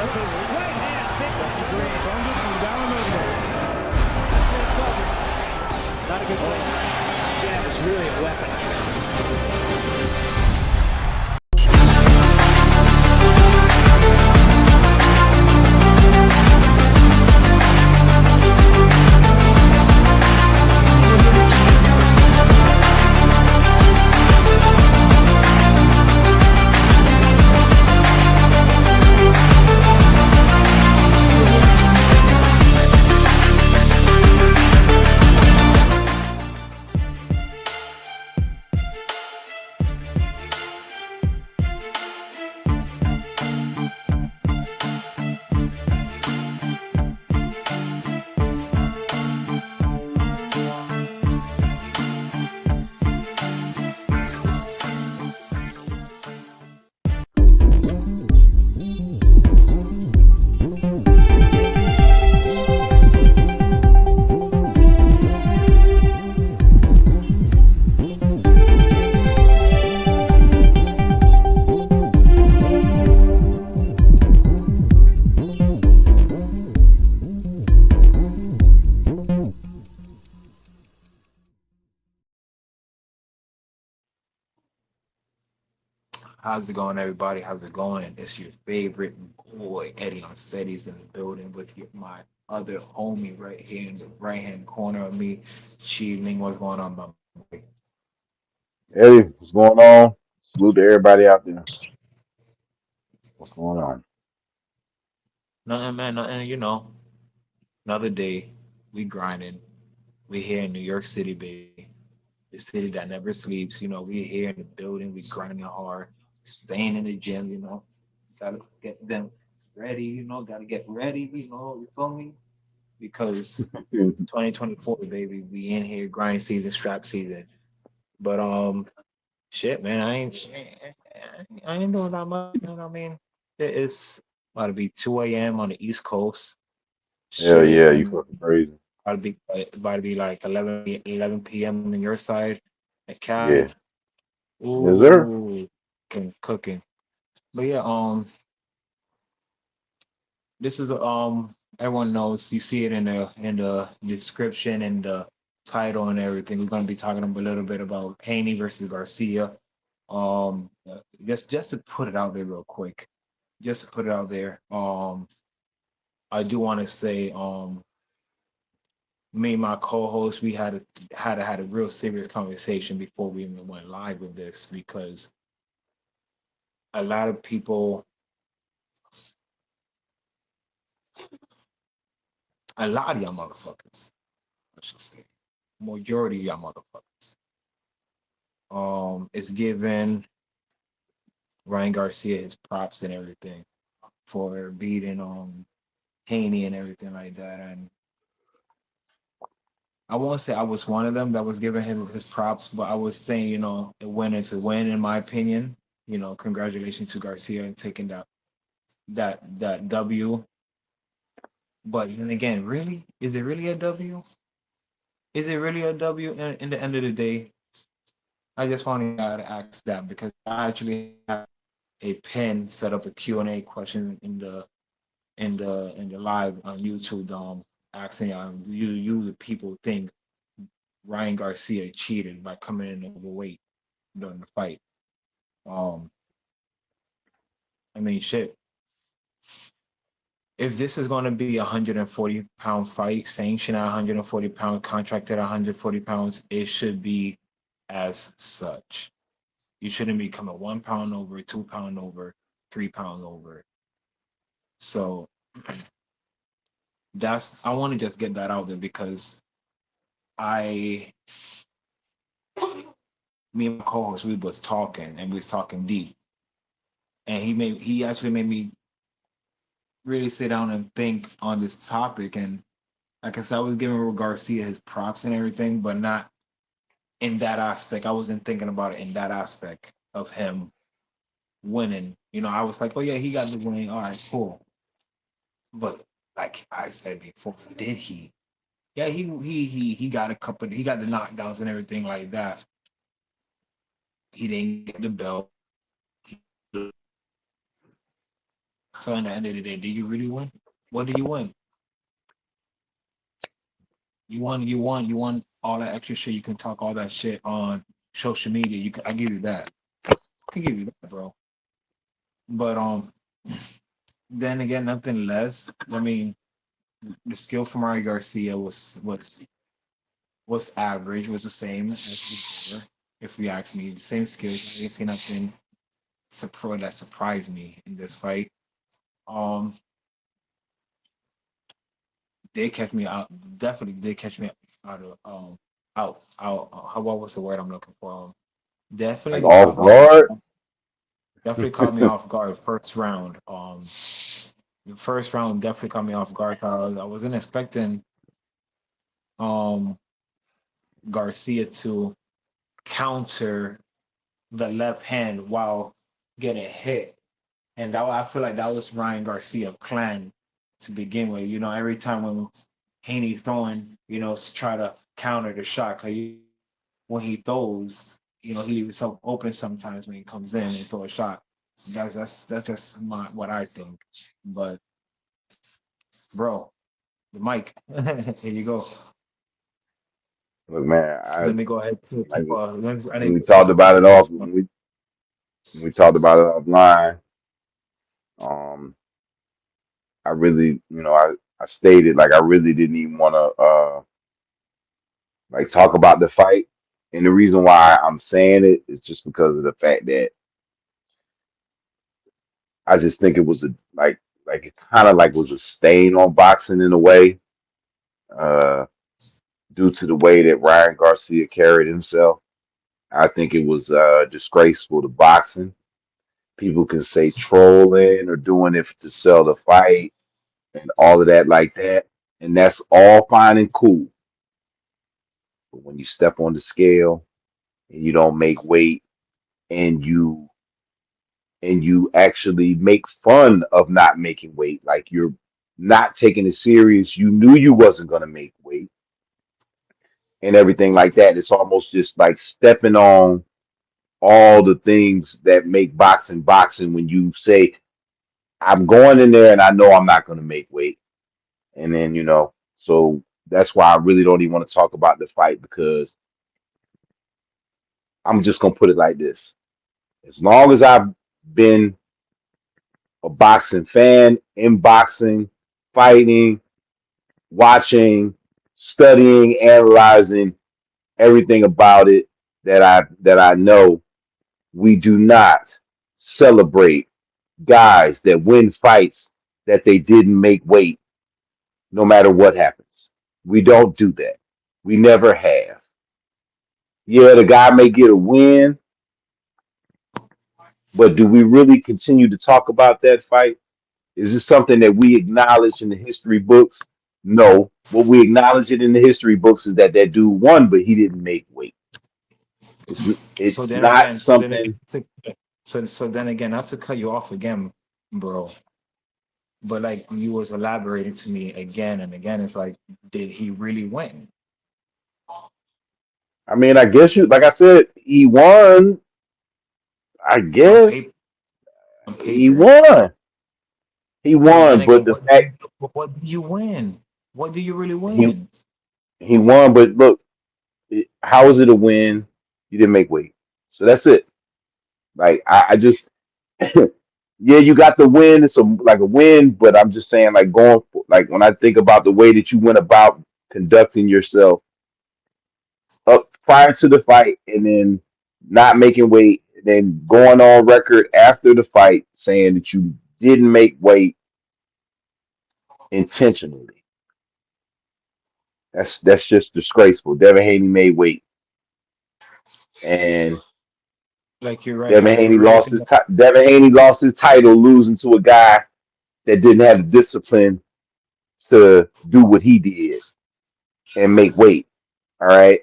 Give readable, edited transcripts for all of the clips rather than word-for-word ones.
Right hand pick up the green. From down the middle. That's it, it's over. Not a good place. Jab is really a weapon. How's it going, everybody? How's it going? It's your favorite boy, Eddie Unsteady's in the building with my other homie right here in the right-hand corner of me, Chiming. What's going on, my boy? Eddie, what's going on? Salute to everybody out there. What's going on? Nothing, man, nothing, another day. We grinding. We here in New York City, baby. The city that never sleeps. We here in the building. We grinding hard, staying in the gym, Gotta get them ready, gotta get ready, you feel me? Because 2024, baby, we in here, grind season, strap season. But shit, man, I ain't doing that much. You know what I mean? It's about to be 2 a.m. on the East Coast. Hell Shit, yeah, you and fucking crazy. about to be like 11 p.m. on your side at Yeah. Cali. Yes, sir. Ooh, cooking. But yeah, this is everyone knows. You see it in the description and the title and everything. We're going to be talking a little bit about Haney versus Garcia. Um, just to put it out there real quick, just to put it out there. I do want to say, me and my co-host, we had a real serious conversation before we even went live with this because a lot of people, a lot of y'all motherfuckers, I should say, majority of y'all motherfuckers, is giving Ryan Garcia his props and everything for beating Haney and everything like that. And I won't say I was one of them that was giving him his props, but I was saying, a win is a win in my opinion. Congratulations to Garcia and taking that W. But then again, really, is it really a W? Is it really a W in the end of the day? I just wanted to ask that because I actually have a pen set up a Q&A question in the live on YouTube, asking you the people think Ryan Garcia cheated by coming in overweight during the fight. Um, I mean, shit. If this is going to be a 140-pound fight, sanctioned at 140 pounds, contracted at 140 pounds, it should be as such. You shouldn't be coming 1 pound over, 2 pound over, 3 pounds over. So I want to just get that out there because me and my co-host, we was talking and we was talking deep, and he actually made me really sit down and think on this topic. And like I said, I was giving Garcia his props and everything, but not in that aspect. I wasn't thinking about it in that aspect of him winning. I was like, oh yeah, he got the win. All right, cool. But like I said before, did he? Yeah, he got he got the knockdowns and everything like that. He didn't get the belt. So in the end of the day, do you really win? What do you win? You won all that extra shit. You can talk all that shit on social media. I give you that. I can give you that, bro. But then again, nothing less. I mean, the skill from Mario Garcia was average, was the same as before. If you ask me, the same skills. I didn't see nothing that surprised me in this fight. Um, they catch me out. Definitely, they catch me out of out. How what was the word I'm looking for? Like Definitely off caught me off. guard. Definitely caught me off guard. First round. The first round definitely caught me off guard. 'Cause I wasn't expecting um Garcia to counter the left hand while getting hit. And that I feel like that was Ryan Garcia plan to begin with. You know, every time when Haney throwing, to try to counter the shot, because when he throws, he leaves himself open sometimes when he comes in and throw a shot. That's just what I think. But bro, the mic, here you go. Look, man, Let me go ahead to like I when need we to take talked a about it couple off notes. when we talked about it offline. Um, I really, I stated like I really didn't even want to like talk about the fight, and the reason why I'm saying it is just because of the fact that I just think it was a like it kind of like was a stain on boxing in a way, uh, due to the way that Ryan Garcia carried himself. I think it was disgraceful to boxing. People can say trolling or doing it to sell the fight and all of that like that, and that's all fine and cool. But when you step on the scale and you don't make weight and you actually make fun of not making weight, like you're not taking it serious, you knew you wasn't going to make weight and everything like that. It's almost just like stepping on all the things that make boxing boxing when you say, I'm going in there and I know I'm not going to make weight. And then, so that's why I really don't even want to talk about the fight because I'm just going to put it like this. As long as I've been a boxing fan, in boxing, fighting, watching, studying, analyzing everything about it that I know, we do not celebrate guys that win fights that they didn't make weight no matter what happens. We don't do that. We never have. Yeah, the guy may get a win, but do we really continue to talk about that fight? Is this something that we acknowledge in the history books? No. What we acknowledge it in the history books is that that dude won, but he didn't make weight. It's So it's then not again, so then again, something. so then again, not to cut you off again, bro. But like you was elaborating to me again and again, it's like, did he really win I mean, I guess you like I said, he won. I on guess paper? On he paper. won. He But then won, but again, the fact what do you win? What do you really he win? he won, but look, how is it a win? You didn't make weight, so that's it. Like I just yeah, you got the win. It's like a win, but I'm just saying, like like when I think about the way that you went about conducting yourself up prior to the fight, and then not making weight, and then going on record after the fight saying that you didn't make weight intentionally. That's just disgraceful. Devin Haney made weight, and Like you're right. I agree with everything. Devin Haney lost his title losing to a guy that didn't have the discipline to do what he did and make weight. All right.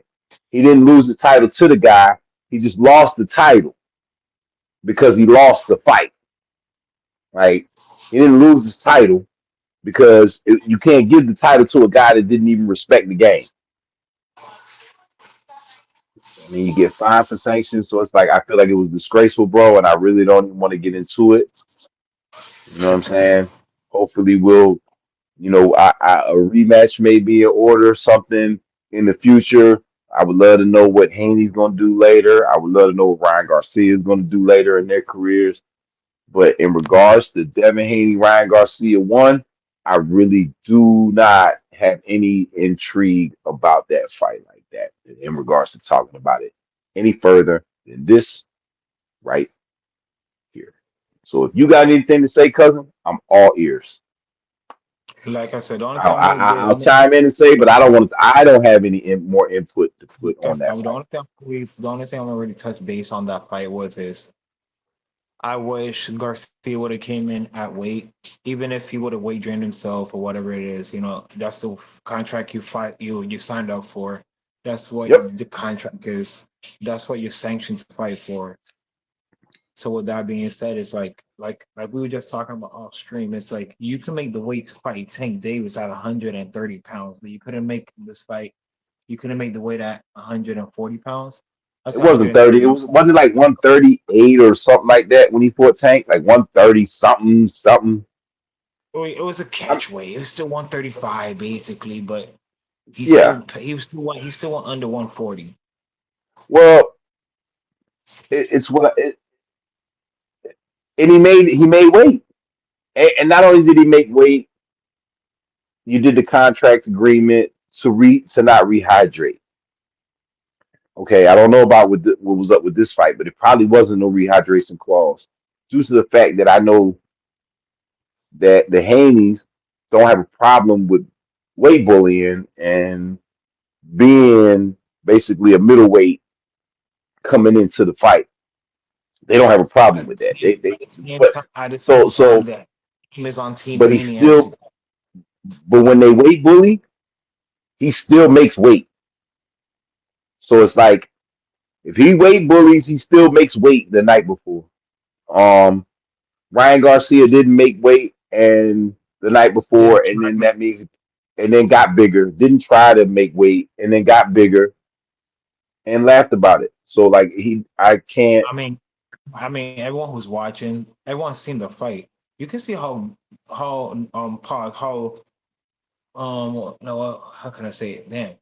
He didn't lose the title to the guy. He just lost the title because he lost the fight. Right. He didn't lose his title because you can't give the title to a guy that didn't even respect the game. And then you get fined for sanctions. So it's like I feel like it was disgraceful, bro, and I really don't even want to get into it. You know what I'm saying? Hopefully, a rematch may be in order, something in the future. I would love to know what Haney's going to do later. I would love to know what Ryan Garcia is going to do later in their careers. But in regards to Devin Haney, Ryan Garcia one, I really do not have any intrigue about that fight like that in regards to talking about it any further than this right here. So if you got anything to say, cousin, I'm all ears. Like I said, the only thing I'll, I'm gonna I- do, I'll chime in and say, but I don't want to. I don't have any more input to put on because that the fight. only thing the only thing I'm gonna really touch base on that fight was is I wish Garcia would have came in at weight, even if he would have weight drained himself or whatever it is. You know, that's the contract you signed up for. That's what Yep, the contract is. That's what you're sanctioned to fight for. So with that being said, it's like we were just talking about off stream. It's like you can make the weight to fight Tank Davis at 130 pounds, but you couldn't make this fight. You couldn't make the weight at 140 pounds. I it said wasn't 30. It 130. wasn't like 138 or something like that when he fought Tank, like 130 something something. It was a I'm, catch weight. It was still 135 basically, but yeah. he still went under 140. Well, it's what it, and he made weight, and not only did he make weight, you did the contract agreement to not rehydrate. Okay, I don't know about what was up with this fight, but it probably wasn't no rehydration clause due to the fact that I know that the Haneys don't have a problem with weight bullying and being basically a middleweight coming into the fight. They don't have a problem with that. But At the so same time so that he is on Team but he Haney and still but when they weight bully, he still makes weight. So it's like if he weight bullies, he still makes weight the night before. Um, Ryan Garcia didn't make weight and the night before, didn't and try. then that means and then got bigger. Didn't try to make weight and then got bigger and laughed about it. So like I can't. I mean, everyone who's watching, everyone's seen the fight. You can see how no, how can I say it? Damn,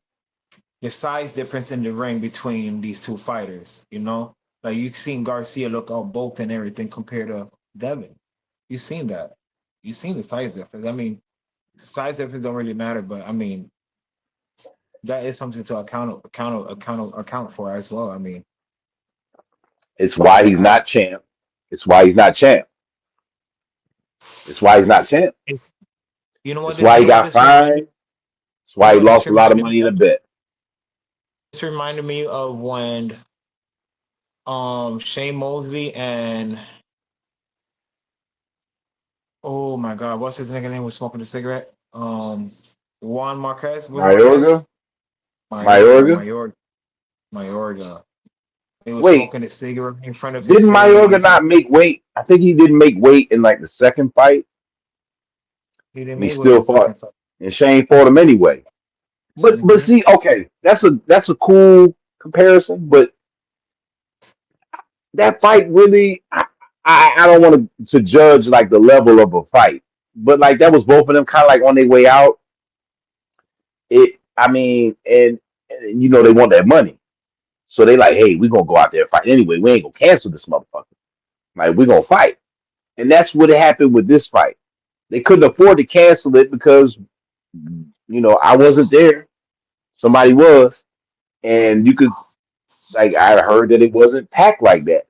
the size difference in the ring between these two fighters. You know, like you've seen Garcia look all bulked and everything compared to Devin. You've seen that. You've seen the size difference. I mean, size difference don't really matter, but I mean that is something to account for as well. I mean, It's why he's I not champ. It's why he's not champ. It's why he's not champ. it's you know what It's this why you he know what got this reminded fined. It's why he this lost a lot of reminded me money in a of? bet. This reminded me of when Shane Mosley and oh my god, what's his nigga name was smoking a cigarette? Juan Marquez was Mayorga, Marquez? Mayorga, Mayorga. Mayorga, Mayorga. He was Wait, smoking a cigarette in front of his didn't Mayorga face. not make weight? I think he didn't make weight in like the second fight, He didn't and he make weight in still the second fought. fight. And Shane fought him anyway. But Mm-hmm. see, okay, that's a cool comparison. But that fight really, I don't want to judge like the level of a fight, but like that was both of them kind of like on their way out. I mean, and they want that money, so they like, hey, we gonna go out there and fight anyway. We ain't gonna cancel this motherfucker. Like we gonna fight, and that's what happened with this fight. They couldn't afford to cancel it because I wasn't there. Somebody was, and you could like I heard that it wasn't packed like that.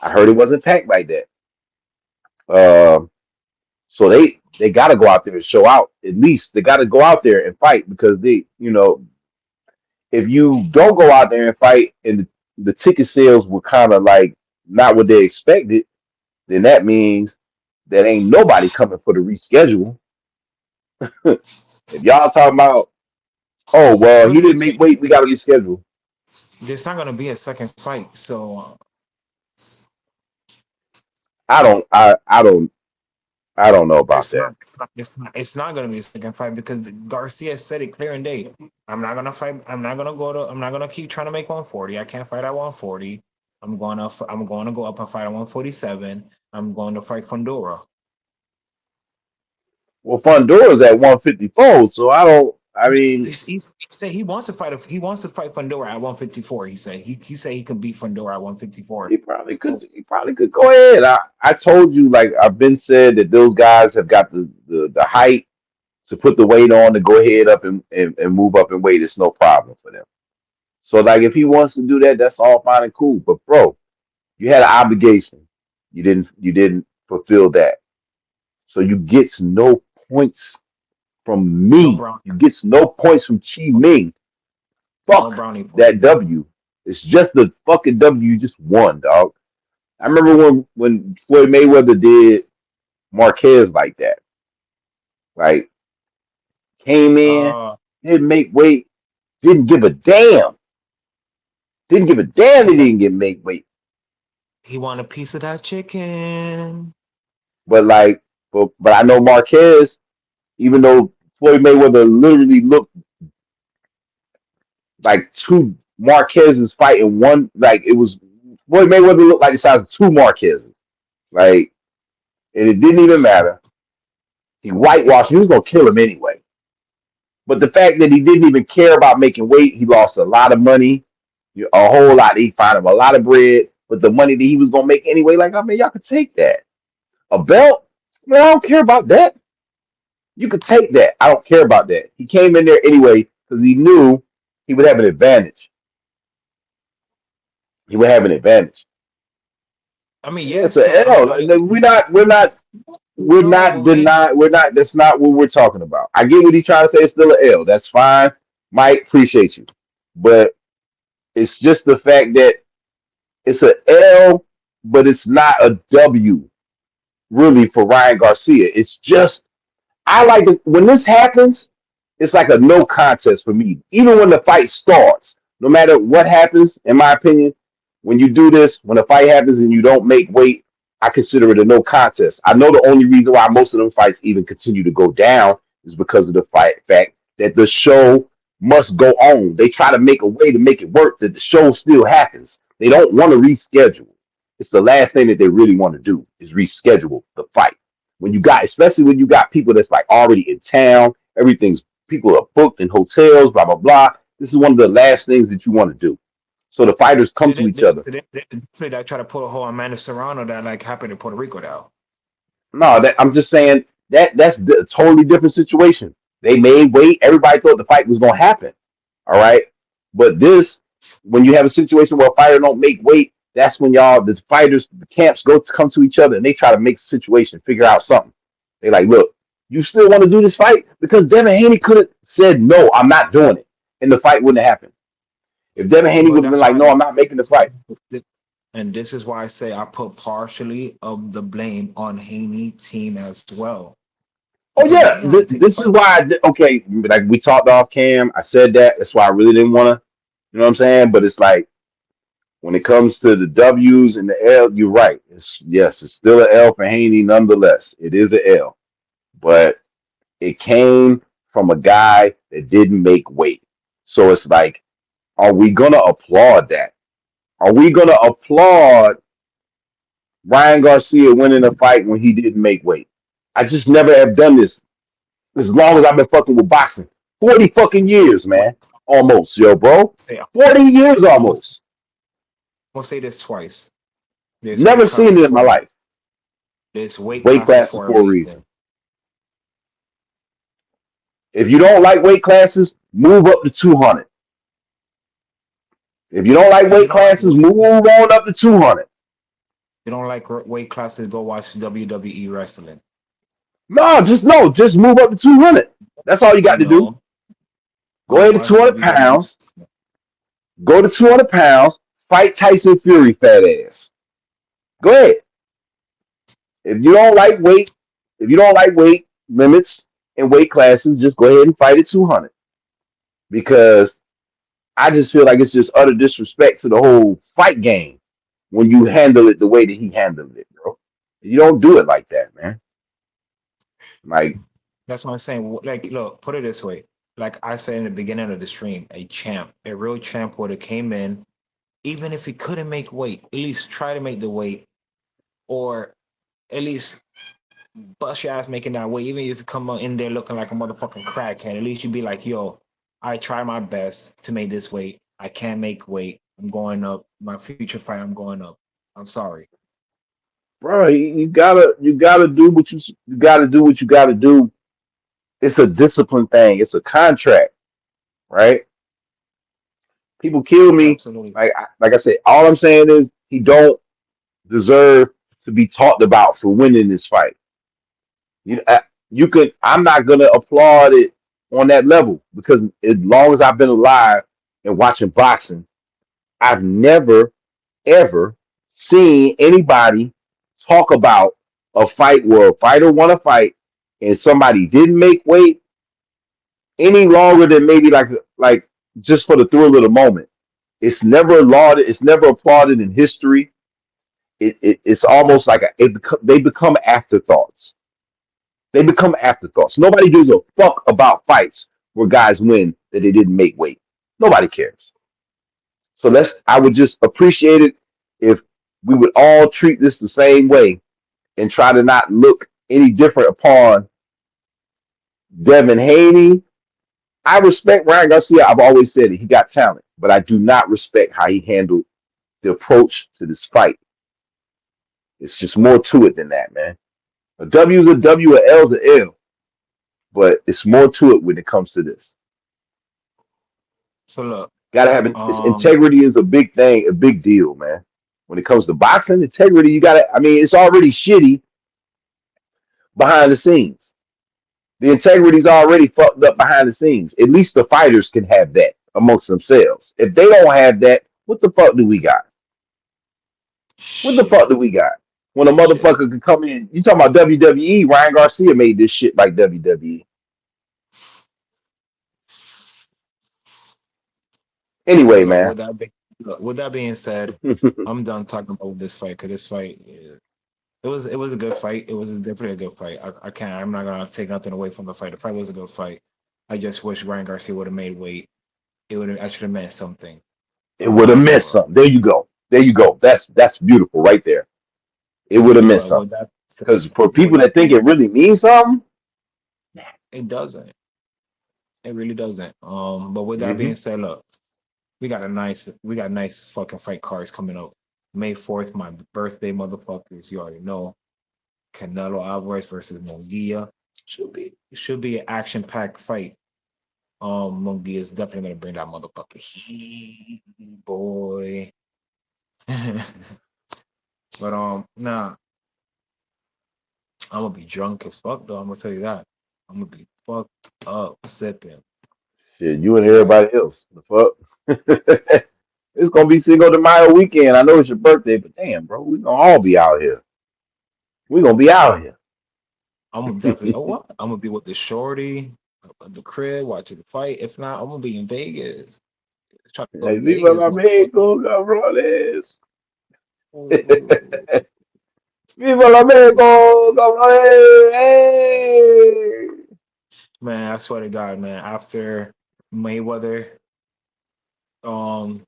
I heard it wasn't packed like that. Um, so they got to go out there and show out. At least they got to go out there and fight because if you don't go out there and fight and the ticket sales were kind of like not what they expected, then that means that ain't nobody coming for the reschedule. If y'all talking about, oh well, But he didn't make weight, we got to reschedule. there's not gonna be a second fight, so I don't know about it's that. not, it's not gonna be a second fight because Garcia said it clear and day. I'm not gonna fight. I'm not gonna keep trying to make 140. I can't fight at 140. I'm going to go up and fight at 147. I'm going to fight Fundora. Well, Fondora's at 154, so I don't. I mean, He said he wants to fight. He wants to fight Fundora at 154. He said he can beat Fundora at 154. he probably could. He probably could go ahead. I told you, like I've been said, that those guys have got the height to put the weight on to go ahead up and move up in weight. It's no problem for them. So like if he wants to do that, that's all fine and cool. But bro, you had an obligation. You didn't fulfill that. So you get no points from No me. brown, You get no points from Chi Ming. no Fuck brownie point. that W. It's just the fucking W you just won, dog. I remember when Floyd Mayweather did Marquez like that. Like came in, Uh, didn't make weight, didn't give a damn. Didn't give a damn he he wa- didn't get make weight. he want a piece of that chicken. But like but I know Marquez, even though Floyd Mayweather literally looked like two Marquez's fighting one, like it was Floyd Mayweather looked like the size of two Marquezes. Like, and it didn't even matter. He whitewashed. He was gonna kill him anyway. But the fact that he didn't even care about making weight, he lost a lot of money, a whole lot. He found him a lot of bread, but the money that he was gonna make anyway, like I mean, y'all could take that. A belt, man, I don't care about that. You could take that. I don't care about that. He came in there anyway because he knew he would have an advantage. He would have an advantage. I mean, Yeah, it's yes, an to L. everybody. We're No, not but man, denying. We're not. That's not what we're talking about. I get what he's trying to say. It's still an L. That's fine. Mike, appreciate you, but it's just the fact that it's an L, but it's not a W really for Ryan Garcia. It's just I like it when this happens. It's like a no contest for me. Even when the fight starts, no matter what happens, in my opinion, when you do this, when a fight happens and you don't make weight, I consider it a no contest. I know the only reason why most of them fights even continue to go down is because of the fact that the show must go on. They try to make a way to make it work that the show still happens. They don't want to reschedule. It's the last thing that they really want to do is reschedule the fight. When you got, especially when you got people that's like already in town, everything's people are booked in hotels, blah blah blah. This is one of the last things that you want to do. So the fighters come to each other. they try to put a whole Amanda Serrano that like happened in Puerto Rico now. No, that I'm just saying that's a totally different situation. They made weight. Everybody thought the fight was going to happen. All right, but this, when you have a situation where a fighter don't make weight, that's when the fighters, the camps go to come to each other and they try to make a situation, figure out something. They like, look, you still want to do this fight because Devin Haney could have said no, I'm not doing it, and the fight wouldn't have happened. If Devin Haney But would have been that's like, why no, I'm not making the fight. and this is why I say I put partially of the blame on Haney team as well Oh because yeah, they had to take the this is fight. why. Okay, like we talked off cam. I said that. That's why I really didn't want to. You know what I'm saying? But it's like when it comes to the W's and the L, you're right. It's still an L for Haney. Nonetheless, it is an L. But it came from a guy that didn't make weight. So it's like, are we gonna applaud that? Are we gonna applaud Ryan Garcia winning a fight when he didn't make weight? I just never have done this as long as I've been fucking with boxing. 40 fucking years, But man. Almost, yo, bro. say 40 years I'm gonna, almost. I'm gonna say this twice. There's Never weight seen it classes in my for life. there's weight Weight classes classes for a for a reason. reason. If you don't like weight classes, move up to 200. If you don't like If you weight don't like classes, move on up to 200. you don't like weight classes, go watch WWE wrestling. No, just move up to 200. That's all you got to do. No, Go go ahead to watch 200 WWE. pounds. Go to 200 pounds. Fight Tyson Fury, fat ass. Go ahead. If you don't like weight, if you don't like weight limits and weight classes, just go ahead and fight at 200. Because I just feel like it's just utter disrespect to the whole fight game when you handle it the way that he handled it, bro. You don't do it like that, man. Like, That's what I'm saying. Like, look, put it this way. Like I said in the beginning of the stream, a champ, a real champ would have came in, even if he couldn't make weight, at least try to make the weight, or at least bust your ass making that weight. Even if you come in there looking like a motherfucking crackhead, at least you be like, yo, I try my best to make this weight. I can't make weight. I'm going up. My future fight, I'm going up. I'm sorry. bro. You gotta do you gotta do what you gotta do. It's a discipline thing. It's a contract, right? People kill me. Absolutely. Like I said, all I'm saying is he don't deserve to be talked about for winning this fight. You could. I'm not gonna applaud it on that level because as long as I've been alive and watching boxing, I've never ever seen anybody talk about a fight where a fighter won a fight and somebody didn't make weight any longer than maybe like just for the thrill of the moment. It's never lauded. It's never applauded in history. It's almost like they become afterthoughts. They become afterthoughts. Nobody gives a fuck about fights where guys win that they didn't make weight. Nobody cares. So I would just appreciate it if we would all treat this the same way and try to not look any different upon Devin Haney. I respect Ryan Garcia. I've always said it. He got talent, but I do not respect how he handled the approach to this fight. It's just more to it than that, man. A W is a W, a L is a L, but it's more to it when it comes to this. So look, Gotta have it. um, Integrity is a big thing, a big deal, man. When it comes to boxing, integrity, you gotta. I mean, it's already shitty behind the scenes. The integrity's already fucked up behind the scenes. At least the fighters can have that amongst themselves. If they don't have that, what the fuck do we got? What the shit, fuck do we got? When a shit. motherfucker can come in, you talking about WWE? Ryan Garcia made this shit like WWE. So Anyway, look, man. with that being said, I'm done talking about this fight because this fight, it was a good fight. It was definitely a good fight. I can't. I'm not gonna take nothing away from the fight. The fight was a good fight. I just wish Ryan Garcia would have made weight. It would have actually meant something. It would have So missed something. There you go. There you go. That's beautiful right there. It would have missed but something. Because for with people that that think being it said, really means something, it doesn't. It really doesn't. But with that hmm being said, look, we got nice fucking fight cards coming up. May 4th, my birthday, motherfuckers. You already know. Canelo Alvarez versus Munguia. Should be an action packed fight. Munguia is definitely gonna bring that motherfucker heat, boy. But nah, I'm gonna be drunk as fuck though. I'm gonna tell you that. I'm gonna be fucked up sipping. shit, you and But everybody else. The fuck? It's gonna be Cinco de Mayo weekend. I know it's your birthday, but damn, bro, we gonna all be out here. We gonna be out here. I'm gonna definitely. Oh, what? I'm gonna be with the shorty at the crib watching the fight. If not, I'm gonna be in Vegas. Try to go to Hey, viva Vegas, la motherfucker. Mexico, cabrones. Ooh. Viva la Mexico, cabrones. Hey. Man, I swear to God, man. After Mayweather um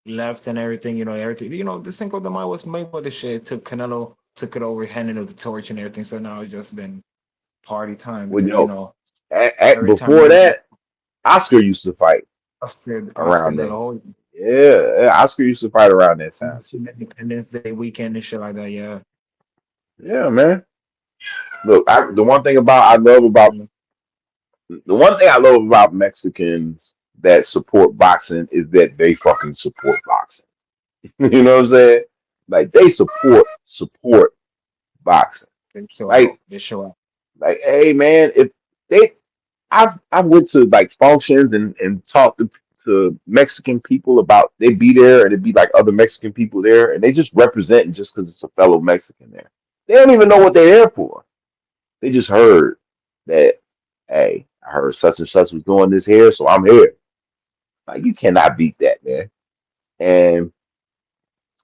left and everything, everything, the Cinco de Mayo was Mayweather shit. Took Canelo, took it over, handed him the torch and everything. So now it's just been party time Well, because yo, every time before that, Oscar used to fight Oscar around De then. La Hoya, Yeah, Oscar used to fight around that time too. Independence Day weekend and shit like that. Yeah. Yeah, man. Look, the one thing about I love about the one thing I love about Mexicans that support boxing is that they fucking support boxing. You know what I'm saying? Like they support boxing. They show out. Like They show out. hey man, if they I went to like functions and talked to Mexican people about they be there and it'd be like other Mexican people there and they just representing just because it's a fellow Mexican there. They don't even know what they're there for. They just heard that, hey, I heard such and such was doing this here, so I'm here. Like you cannot beat that, man. And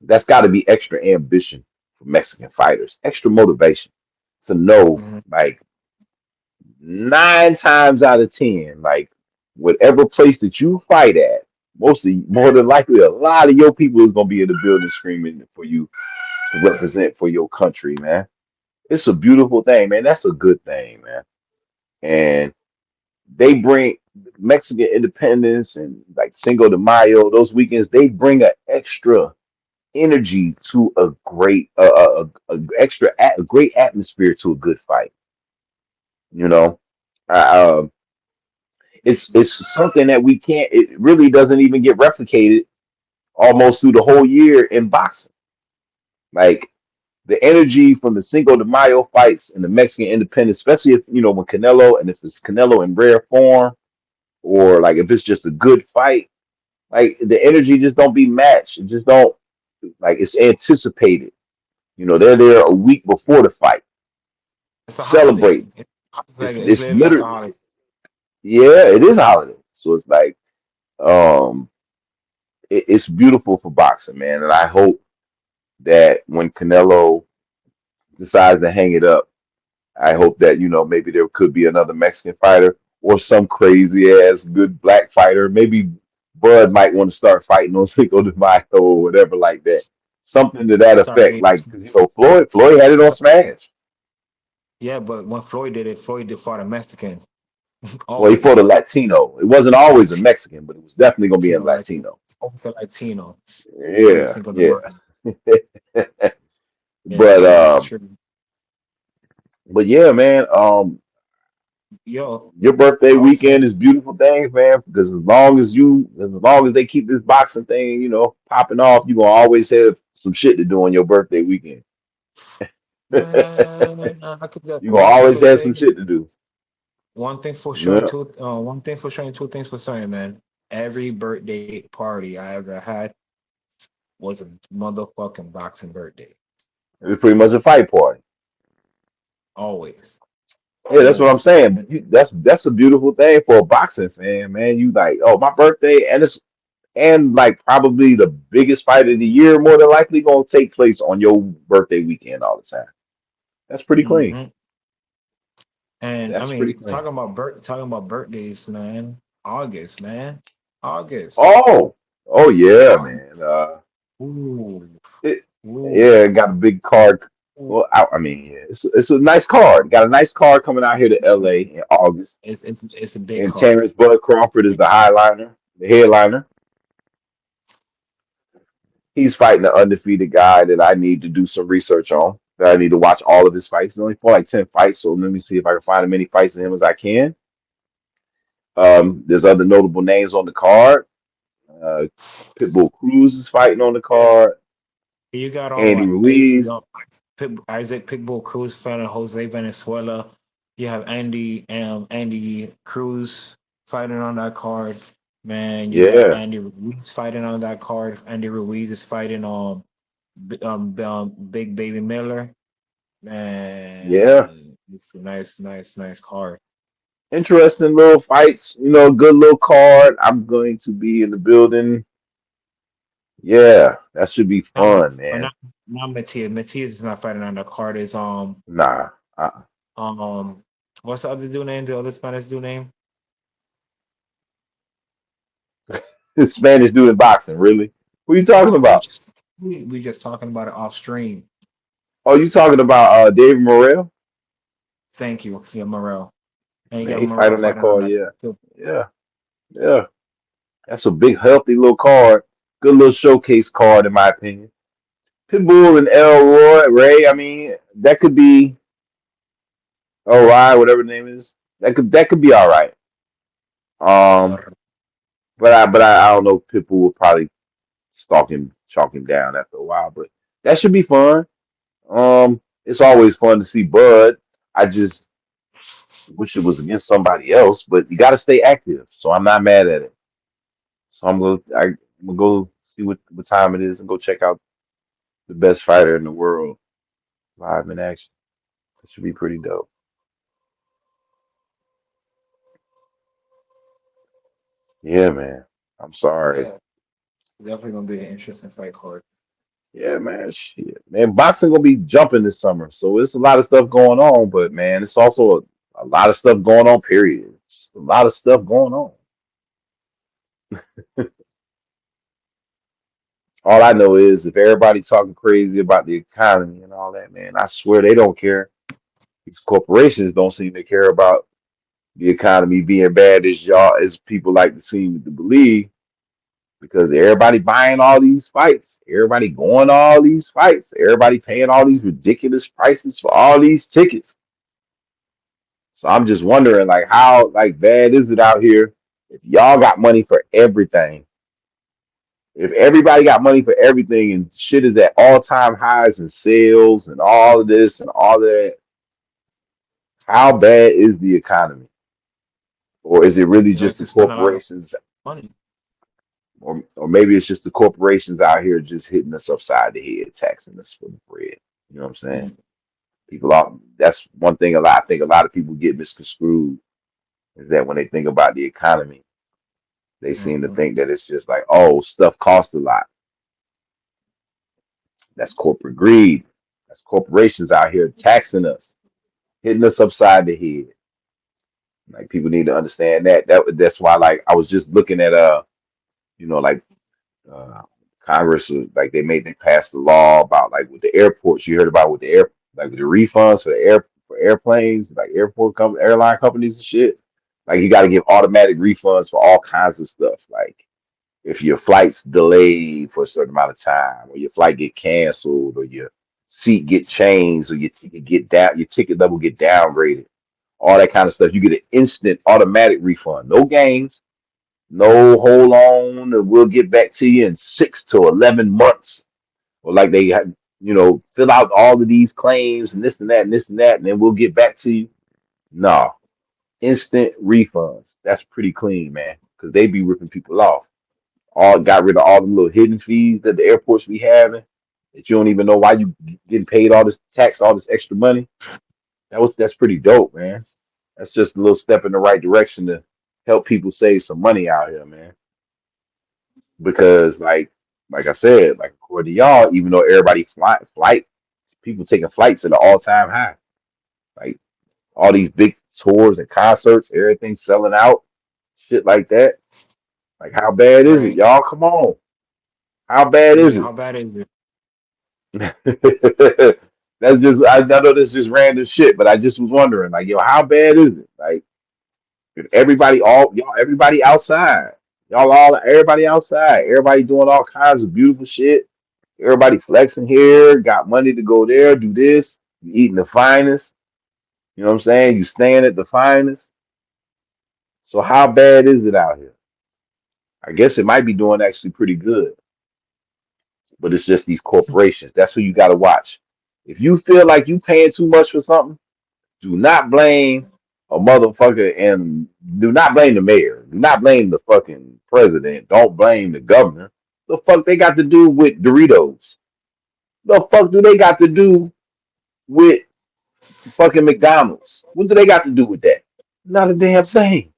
that's got to be extra ambition for Mexican fighters, extra motivation to know, Mhm. like 9 times out of 10, like whatever place that you fight at, mostly more than likely, a lot of your people is gonna be in the building screaming for you to represent for your country, man. It's a beautiful thing, man. That's a good thing, man. And they bring Mexican independence and like Cinco de Mayo, those weekends, they bring an extra energy to a great, a great atmosphere to a good fight. You know, uh, it's something that we can't. It really doesn't even get replicated almost through the whole year in boxing. Like the energy from the Cinco de Mayo fights and the Mexican independence, especially if when Canelo and if it's Canelo in rare form or like if it's just a good fight, like the energy just don't be matched. It just don't like it's anticipated. They're there a week before the fight, It's a holiday. celebrating. It's like it's It's literally like a literally holiday. yeah, it is a holiday. So it's like um it's beautiful for boxing, man. And I hope that when Canelo decides to hang it up, I hope that maybe there could be another Mexican fighter or some crazy ass good black fighter. Maybe Bud might want to start fighting on Cinco de Mayo or whatever like that. Something to that Sorry, effect. Like 'cause, Floyd had it on so- Smash. yeah, but when Floyd did it, Floyd did fought a Mexican Well, he fought a always. Latino. It wasn't always a Mexican, but it was definitely gonna be a Like Latino. always a Latino during Yeah, Cinco de yeah. Mayo. Yeah, but that's um, true. but yeah, man. Yo, Your birthday I was saying, weekend is beautiful things, man. Because as long as they keep this boxing thing, popping off, you gonna always have some shit to do on your birthday weekend. man, I could You gonna one thing always for have some say, shit to do. Yeah. one thing for showing, two things for saying, man. Every birthday party I ever had was a motherfucking boxing birthday. It's pretty much a fight party. Always, Yeah, that's what I'm always. saying. That's a beautiful thing for a boxing fan, man. You like, oh, my birthday, and like probably the biggest fight of the year, more than likely gonna take place on your birthday weekend all the time. That's pretty clean. Hmm. And I That's pretty mean, clean. talking about birthdays, man. August, man. August. Oh yeah, man. August. Ooh. It, Ooh. yeah, got a big card. Ooh. Well, I mean, yeah, it's a nice card. Got a nice card coming out here to LA in August. It's a big And card. Terrence Bud It's a Crawford is big the highliner, the headliner. He's fighting the undefeated guy that I need to do some research on. That I need to watch all of his fights. He's only fought like 10 fights, so let me see if I can find as many fights of him as I can. There's other notable names on the card. Uh, Pitbull Cruz is fighting on the yeah. card. You got Andy Ruiz. Isaac Pitbull Cruz fighting Jose Venezuela. You have Andy Cruz fighting on that card. Man, you got Yeah, Andy Ruiz fighting on that card. Andy Ruiz is fighting Big Baby Miller. yeah. Man, it's a nice card. Interesting little fights. Good little card. I'm going to be in the building. Yeah, that should be Not fun, Not man. Matias. Matias is not fighting on the card. Is Nah, um what's the other dude name? The other Spanish dude name? Spanish dude in boxing, really? Who you talking No, about? we just talking about it off stream. Oh, you talking about David Morrell? Thank you, yeah, Morel. And you Man, got he fight Morel on that fighting on card. that Yeah, too. yeah, yeah. That's a big, healthy little card. Good little showcase card, in my opinion. Pitbull and Elroy Ray. I mean, that could be all right. Whatever the name is, that could be all right. Um, but I don't know. Pitbull will probably chalk him down after a while. But that should be fun. It's always fun to see Bud. I just wish it was against somebody else, but you got to stay active. So I'm not mad at it. So I'm gonna go see what time it is and go check out the best fighter in the world live in action. That should be pretty dope. Yeah, man. I'm sorry. Yeah, definitely gonna be an interesting fight card. Yeah, man. Shit, man. Boxing gonna be jumping this summer, so it's a lot of stuff going on. But man, it's also a lot of stuff going on. Period. Just a lot of stuff going on. All I know is if everybody talking crazy about the economy and all that, man, I swear they don't care. These corporations don't seem to care about the economy being bad as people like to seem to believe, because everybody buying all these fights, everybody going to all these fights, everybody paying all these ridiculous prices for all these tickets. So I'm just wondering, like, how like bad is it out here if y'all got money for everything? If everybody got money for everything and shit is at all time highs in sales and all of this and all that, how bad is the economy? Or is it really They like just to the spend a lot of corporations, money. or maybe it's just the corporations out here just hitting us upside the head, taxing us for the bread? You know what I'm saying? Mm, People are, that's one thing a lot I think a lot of people get misconstrued, is that when they think about the economy, they seem to mhm. think that it's just like, oh, stuff costs a lot. That's corporate greed. That's corporations out here taxing us, hitting us upside the head. Like people need to understand that. That's why like I was just looking at like uh Congress was like they passed the law about like with the airports. You heard about with the air like with the refunds for the air for airplanes, like airline companies and shit. Like you got to give automatic refunds for all kinds of stuff. Like if your flight's delayed for a certain amount of time, or your flight get canceled, or your seat get changed, or your ticket level get downgraded, all that kind of stuff, you get an instant automatic refund. No games, no hold on, we'll get back to you in 6 to 11 months, or like they had, fill out all of these claims and this and that and this and that, and then we'll get back to you. No, instant refunds. That's pretty clean, man, because they be ripping people off. All got rid of all the little hidden fees that the airports be having, that you don't even know why you getting paid all this tax, all this extra money. That's pretty dope, man. That's just a little step in the right direction to help people save some money out here, man. Because like I said, like according to y'all, even though everybody people taking flights at an all time high. Like all these big tours and concerts, everything's selling out, shit like that. Like how bad is it, Right. y'all? Come on. How bad is Yeah, it? how bad is it? That's just I know this is just random shit, but I just was wondering, like, yo, how bad is it? Like, if everybody outside, everybody outside, everybody doing all kinds of beautiful shit. Everybody flexing here, got money to go there, do this, you eating the finest. You know what I'm saying? You staying at the finest. So how bad is it out here? I guess it might be doing actually pretty good, but it's just these corporations. That's who you got to watch. If you feel like you paying too much for something, do not blame a motherfucker, and do not blame the mayor. Do not blame the fucking president. Don't blame the governor. The fuck they got to do with Doritos? The fuck do they got to do with fucking McDonald's? What do they got to do with that? Not a damn thing.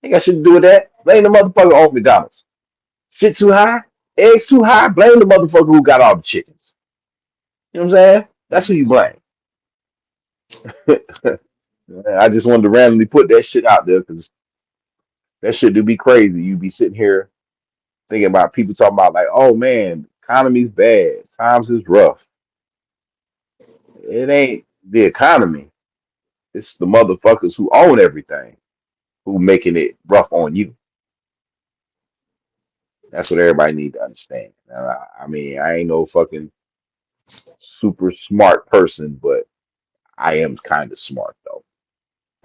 They got shit to do with that. Blame the motherfucker on McDonald's. Shit too high? Eggs too high? Blame the motherfucker who got all the chickens. You know what I'm saying? That's who you Mhm. blame. I just wanted to randomly put that shit out there because that shit do be crazy. You be sitting here thinking about people talking about like, oh man, economy's bad, times is rough. It ain't the economy. It's the motherfuckers who own everything who making it rough on you. That's what everybody need to understand. I mean, I ain't no fucking super smart person, but I am kind of smart though,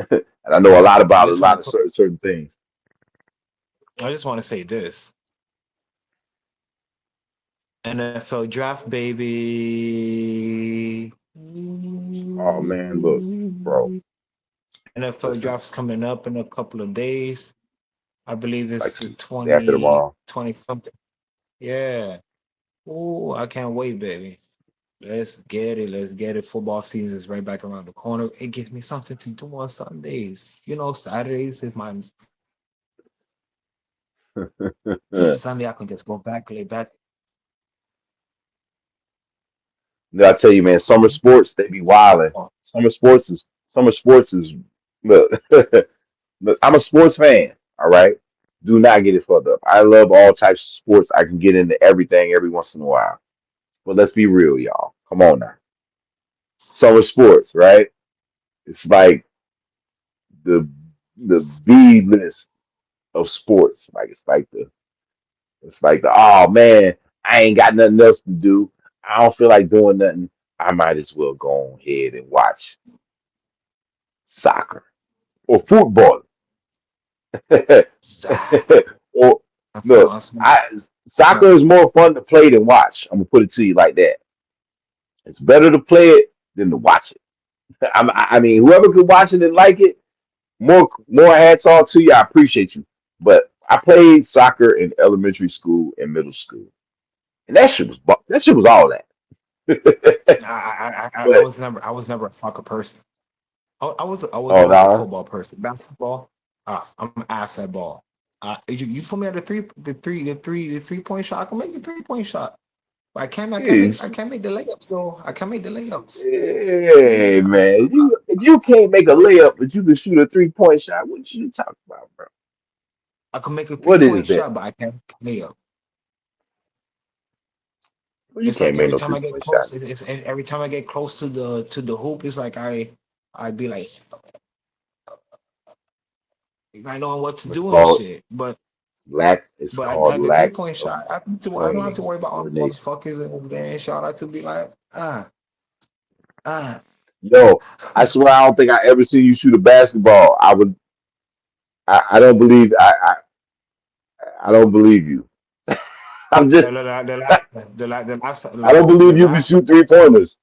and I know a lot I about a just want lot to of certain things. I just want to say this. NFL draft baby. Oh man, look, bro, NFL listen, draft's coming up in a couple of days. I believe it's like it's the day after 20 tomorrow. 20 something. Yeah. Oh, I can't wait, baby. Let's get it. Let's get it. Football season is right back around the corner. It gives me something to do on Sundays. Saturdays is my Sunday. I can just go back, lay back. I tell you, man, summer sports they be wilding. Summer sports is look. Look, I'm a sports fan. All right, do not get it fucked up. I love all types of sports. I can get into everything every once in a while. But let's be real, y'all. Come on now. Summer sports, right? It's like the the B list of sports. Like it's like the oh man, I ain't got nothing else to do. I don't feel like doing nothing. I might as well go ahead and watch soccer or football. Zach. Or That's what look, that's what, I soccer look, is more fun to play than watch. I'm gonna put it to you like that. It's better to play it than to watch it. I mean, whoever could watch it and like it, more hats off to you. I appreciate you. But I played soccer in elementary school and middle school, and that shit was all that. I But was never a soccer person. I was oh always a no, football person. Basketball, I'm ass at ball. You put me at the 3 point shot. I can make the 3 point shot. But I jeez, can't make the layups though. I can't make the layups. hey man, you if you can't make a layup, but you can shoot a 3 point shot. What you talking about, bro? I can make a three What is point that? shot, but I can't lay up. Well, you It's can't like make every no time three I get point shot. close, every time I get close to the hoop, it's like I'd be like I know what to It's do and called shit. lack. It's called At the three lack point of shot, I don't have to brain worry about all the coordination. motherfuckers over there and shot. I to be like ah. Yo, I swear I don't think I ever seen you shoot a basketball. I don't believe I don't believe you. I'm just The la- la- the la- I don't believe the you can last shoot 3 pointers.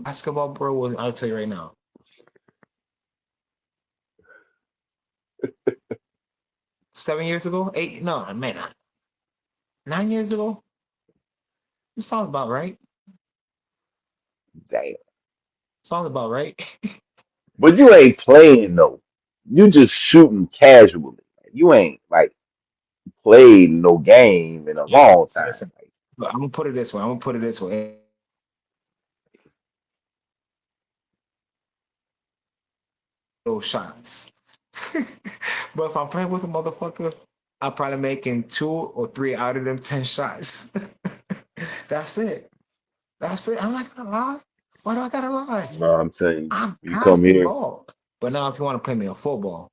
basketball, bro. I'll tell you right now. 7 years ago, eight, no, man, 9 years ago. It sounds about right. Damn. Sounds about right. But you ain't playing though. You just shooting casually. You ain't like played no game in a Listen, long time. listen. Look, I'm gonna put it this way. I'm gonna put it this way. Those shots. But if I'm playing with a motherfucker, I'm probably making 2 or 3 out of them 10 shots. That's it. That's it. I'm not gonna lie. Why do I gotta lie? No, I'm telling you, I'm you come casting here. ball. But now, if you want to play me a football,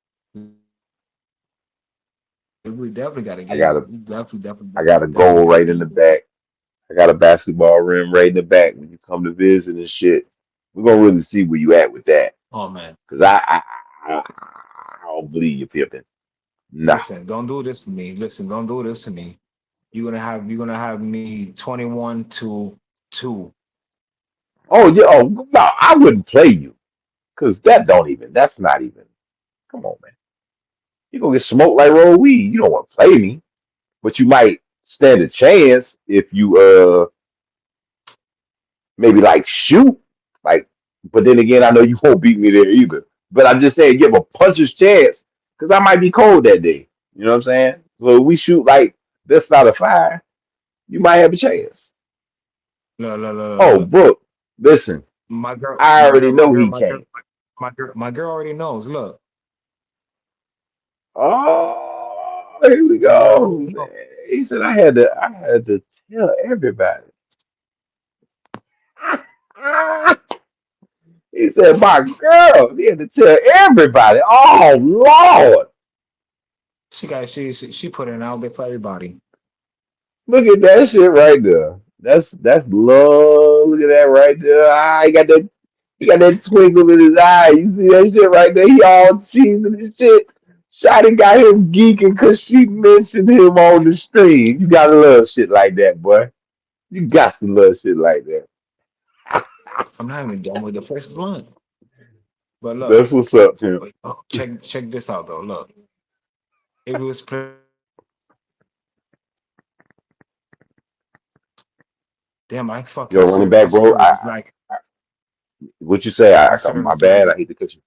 we definitely got a I game. got a We definitely, I got a definitely goal got a right in the game. back. I got a basketball rim right in the back. When you come to visit and shit, we're gonna really see where you at with that. Oh man, Cause I don't believe you, Pippin. Nah. listen, don't do this to me. Listen, don't do this to me. You're gonna have me 21-2. Oh yeah. Oh no, I wouldn't play you. Cause that's not even. Come on, man. You gonna get smoked like roll weed. You don't want to play me, but you might stand a chance if you maybe like shoot like. But then again, I know you won't beat me there either. But I'm just saying, give a puncher's chance because I might be cold that day. You know what I'm saying? So if we shoot like this out of five, you might have a chance. Oh, Look. Brooke, listen, My girl, I already know he can't. my girl already knows. Look, Oh, here we my girl go, already man. knows. He said I had to tell everybody. He said, my girl, he had to tell everybody. Oh Lord. She put it out there for everybody. Look at that shit right there. That's love. Look at that right there. He got that twinkle in his eye. You see that shit right there? He all cheesing and shit. Shotty got him geeking because she mentioned him on the stream. You gotta love shit like that, boy. You got to love shit like that. I'm not even done with the first blunt. But look, That's what's up, Pimp. wait, oh, check this out though. Look, if it was damn, I Yo, fucking running my back, bro. service is like What you say? my My service bad. I lagging. hate to cut you.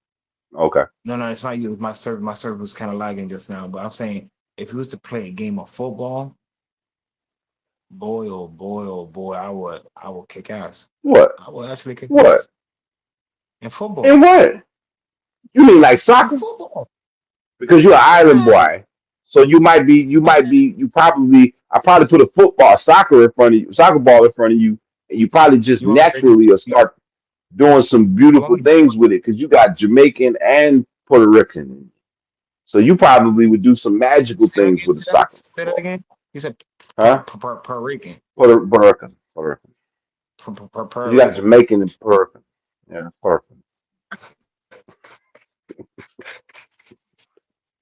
Okay. No, it's not you. My service was kind of lagging just now. But I'm saying if you was to play a game of football, oh boy, I would kick ass. What? I would actually kick What? ass in football. And what? You mean like In soccer? football. Because you're an island Yeah. boy. So I probably put a soccer in front of you, soccer ball in front of you, and you probably just You already naturally will look, start. doing some You want beautiful me? things with it because you got Jamaican and Puerto Rican. So you probably would do some magical Say that things again. with a soccer Say that ball. again. You said Huh? Puerto Rican. Puerto Rican. Puerto Rican. Puerto You got Rican. Jamaican and Puerto Rican. Yeah, Puerto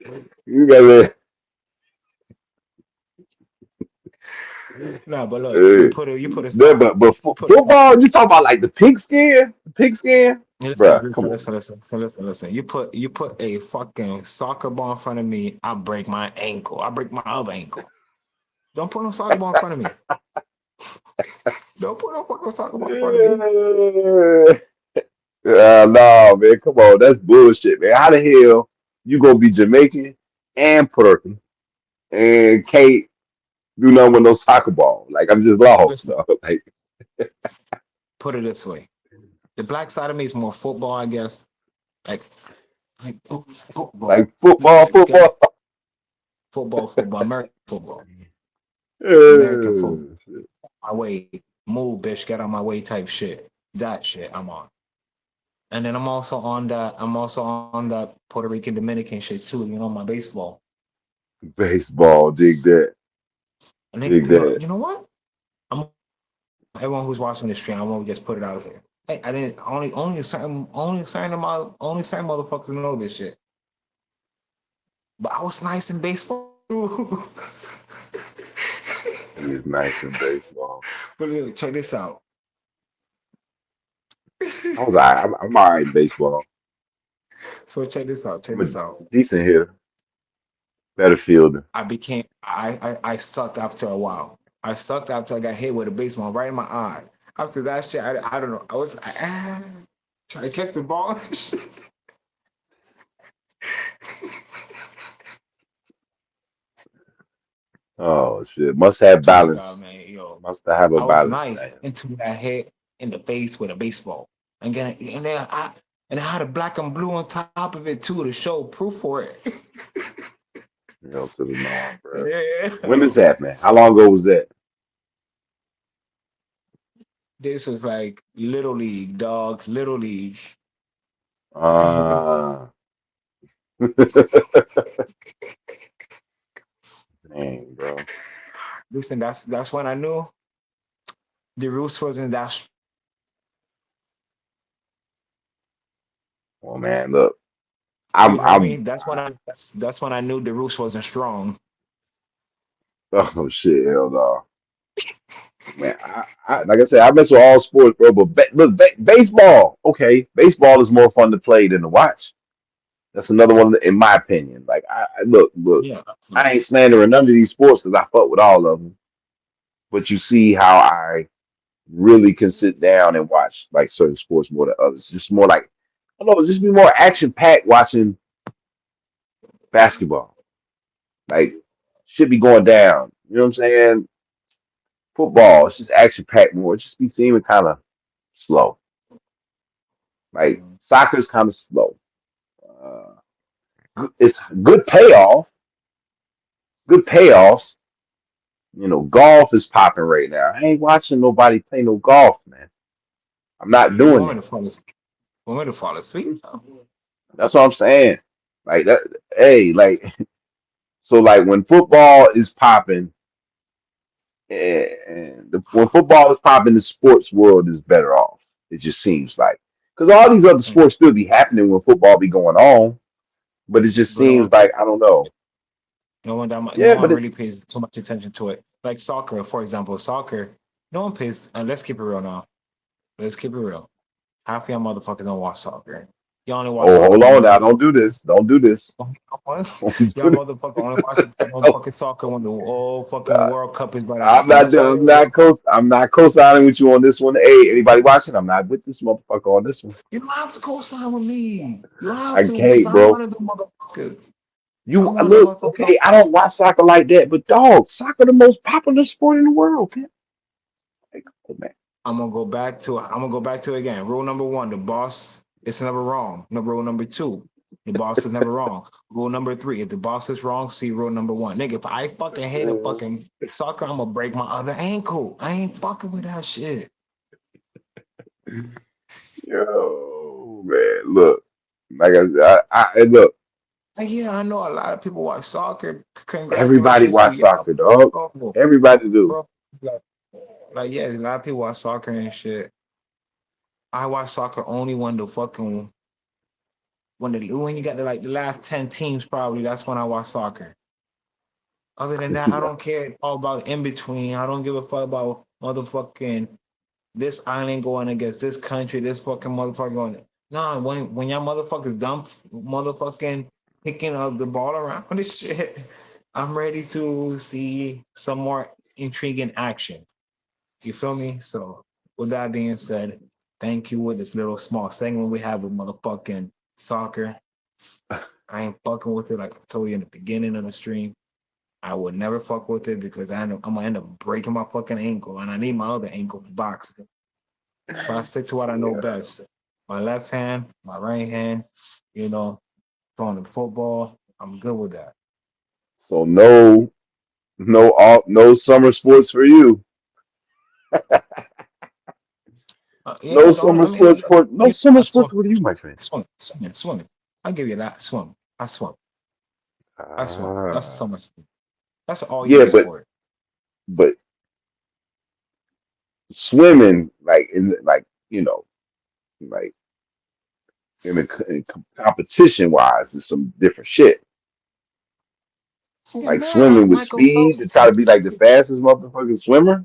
Rican. You got it. No, but look, Uh, you put a no, soccer, you put a soccer. football, you talking about like the pigskin? The pigskin? Listen, Bruh, come listen, on. listen, listen, listen, listen, listen. You put a fucking soccer ball in front of me, I break my ankle. I break my other ankle. Don't put no soccer ball in front of me. Don't put no fucking soccer ball in front of me. No, man, come on. That's bullshit, man. How the hell you gonna be Jamaican and Puerto Rican and can't do nothing with no soccer ball? Like, I'm just lost, Listen, though. Like, put it this way. The black side of me is more football, I guess. Like, football. like football, Get football. football, American football. American football. Uh, My way, move, bitch, get on my way type shit. That shit I'm on. And then I'm also on that Puerto Rican Dominican shit too, my baseball. Baseball, dig that. And then Dig that. you know what? I'm everyone who's watching this stream, I'm gonna just put it out here. Hey, I didn't only certain motherfuckers know this shit. But I was nice in baseball too. He is nice in baseball. But look, check this out. I was all right. I'm all right in baseball. So check this out. Check I'm a this out. decent hitter, better fielder. I sucked after a while. I sucked after I got hit with a baseball right in my eye. After that shit, I don't know. I was trying to catch the ball. Oh shit. Must have Swear to God, balance. man, yo, Must have a I was balance nice diet. until I hit in the face with a baseball, and I had a black and blue on top of it too to show proof for it. To the norm, bro. When is Yeah. that, man? How long ago was that? This was like little league, dog, little league. Uh Dang, bro. Listen, that's when I knew the roots wasn't that. Well, man, look. You heard me? I'm That's when I knew the roots wasn't strong. oh shit, hell no. Man, I like I said, I mess with all sports, bro. But baseball, okay, baseball is more fun to play than to watch. That's another one, in my opinion. Like, look, Yeah, I absolutely. ain't slandering none of these sports because I fuck with all of them. But you see how I really can sit down and watch like certain sports more than others. Just more like, I don't know, just be more action packed watching basketball. Like, should be going down. You know what I'm saying? Football, it's just action packed more. It just be seeming kind of slow. Like, Mhm. soccer's kind of slow. Uh, it's good payoff, good payoffs. Golf is popping right now. I ain't watching nobody play no golf, man. I'm not You doing want me that. to fall asleep? Want me to fall asleep? That's what I'm saying. Like that. Hey, like so, like when football is popping, when football is popping, the sports world is better off. It just seems like because all these other Mm. sports still be happening when football be going on, but it just But no seems one like pays. I don't know. No Yeah, but one it. really pays too much attention to it. Like soccer, for example, soccer. No one pays. And let's keep it real now. Let's keep it real. Half of y'all motherfuckers don't watch soccer. You only watch Oh, soccer hold when on the now! Don't do this! Don't do this! Don't y'all do this! motherfucker only watch motherfucking soccer when the whole fucking Uh, World Cup is about to I'm happen. not. That's why I'm not co. I'm not co-signing with you on this one. Hey, anybody watching? I'm not with this motherfucker on this one. you don't have to co-sign with me. You don't have I to because can't, I'm bro. one of the motherfuckers. You I'm one of the look motherfuckers. okay. I don't watch soccer like that, but dog, soccer the most popular sport in the world, man. Like, oh, man. I'm gonna go back to it again. Rule number one: the boss is never wrong. No, rule number two: the boss is never wrong. Rule number three: if the boss is wrong, see rule number one. Nigga, if I fucking hit a fucking soccer, I'm gonna break my other ankle. I ain't fucking with that shit. Yo, man, look, like I look. Yeah, I know a lot of people watch soccer. Everybody Congratulations to watch y'all, soccer, dog. bro. Everybody do. Bro, like, yeah, a lot of people watch soccer and shit. I watch soccer only when the fucking when you get to like the last 10 teams, probably that's when I watch soccer. Other than that, I Yeah. don't care all about in between. I don't give a fuck about motherfucking this island going against this country, this fucking motherfucker going. Nah, when y'all motherfuckers dump motherfucking picking up the ball around this shit, I'm ready to see some more intriguing action. You feel me? So with that being said, thank you with this little small segment we have with motherfucking soccer. I ain't fucking with it like I told you in the beginning of the stream. I would never fuck with it because I'm gonna end up breaking my fucking ankle and I need my other ankle for boxing. So I stick to what I know Yeah. best. My left hand, my right hand, you know, throwing the football. I'm good with that. So no summer sports for you. Yeah, the only, I mean, No you summer I sports swim, for you, my friend. swimming. I'll give you that. Swim. I swim. I swim. That's a Ah, summer sport. That's an all yeah, year sport. but swimming like in like like in competition wise is some different shit. Yeah, Like man, swimming with Michael speed to Phelps. try to be like the fastest motherfucking swimmer.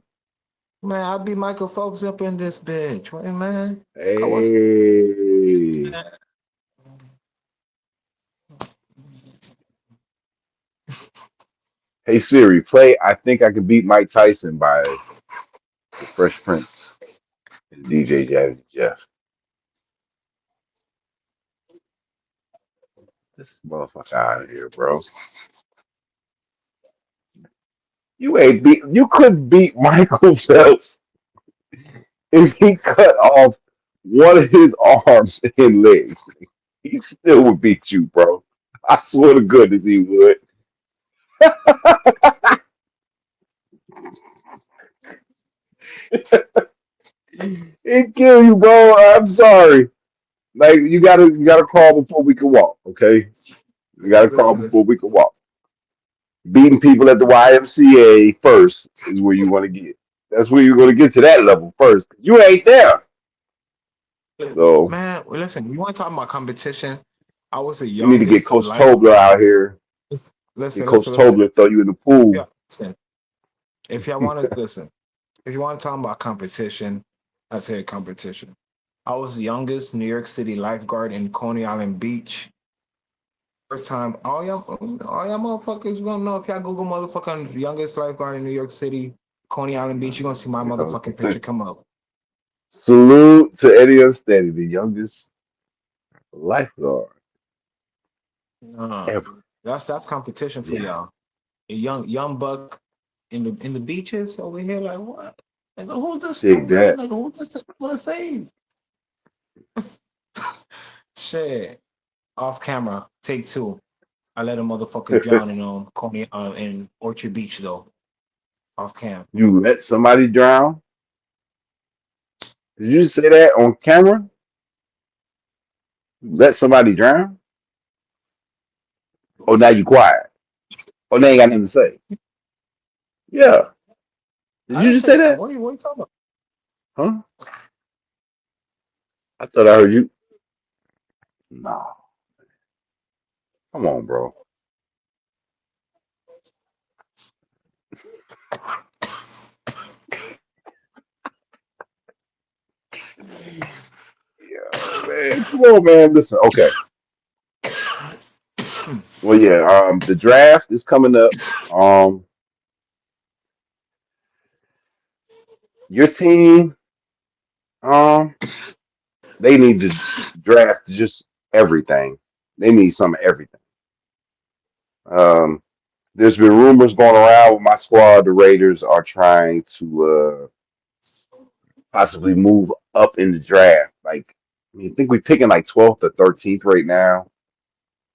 Man, I'll be Michael Phelps up in this bitch. Wait, man. I was. Hey, hey Siri, play "I Think I Could Beat Mike Tyson" by the Fresh Prince and DJ Jazzy Jeff. This motherfucker out of here, bro. You couldn't beat Michael Phelps if he cut off one of his arms and legs. He still would beat you, bro. I swear to goodness he would. He'd kill you, bro. I'm sorry. Like you gotta crawl before we can walk, okay? You gotta crawl Listen, before listen. we can walk. Beating people at the YMCA first is where you want to get. That's where you're gonna get to that level first. You ain't there. So Man, listen, you want to talk about competition? I was the we need to get youngest Coach life. Tobler out here. Listen, Get listen, Coach listen, listen. Tobler throw you in the If pool. you listen, if y'all want to listen, if you want to talk about competition, I say competition. I was the youngest New York City lifeguard in Coney Island Beach. First time, all y'all motherfuckers gonna know if y'all Google motherfucking youngest lifeguard in New York City, Coney Island Beach, you're gonna see my Yeah. motherfucking picture come up. Salute to Eddie Unsteady, the youngest lifeguard Uh, ever. that's competition for Yeah. y'all. A young buck in the beaches over here, like what? Like who this? Dig that. Like who this wanna save? Shit. Off camera, take two. I let a motherfucker drown in Coney in Orchard Beach though. Off cam. You let somebody drown? Did you say that on camera? You let somebody drown? Oh, now you quiet. Oh, now you got nothing to say. Yeah. Did I you didn't just say say that. that? What are you talking about? Huh? I thought I heard you. No. Come on, bro. Yeah, man. Come on, man. Listen. Okay. Well, yeah. The draft is coming up. Um, your team. Um, they need to draft just everything. They need some of everything. Um, there's been rumors going around with my squad. The Raiders are trying to possibly move up in the draft. Like, I mean, I think we're picking like 12th or 13th right now,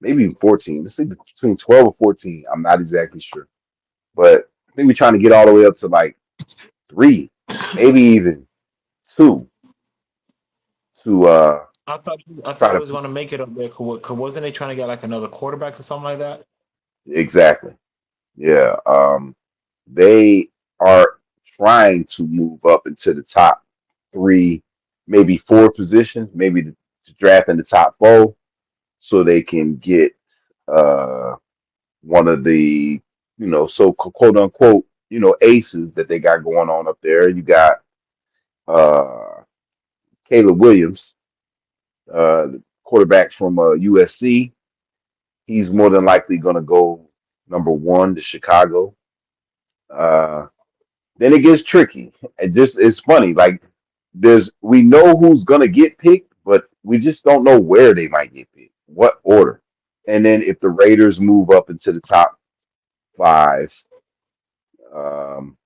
maybe even 14. Let's say between 12 or 14. I'm not exactly sure, but I think we're trying to get all the way up to like three, maybe even two. to I thought try he to was going to make it up there. 'Cause wasn't they trying to get like another quarterback or something like that? exactly. Yeah. They are trying to move up into the top three, maybe four positions, maybe to draft in the top four, so they can get uh one of the so quote unquote aces that they got going on up there. You got uh Caleb Williams, the quarterback from USC. He's more than likely going to go number one to Chicago. Uh, then it gets tricky. It's funny. Like we know who's going to get picked, but we just don't know where they might get picked, what order. And then if the Raiders move up into the top five, um,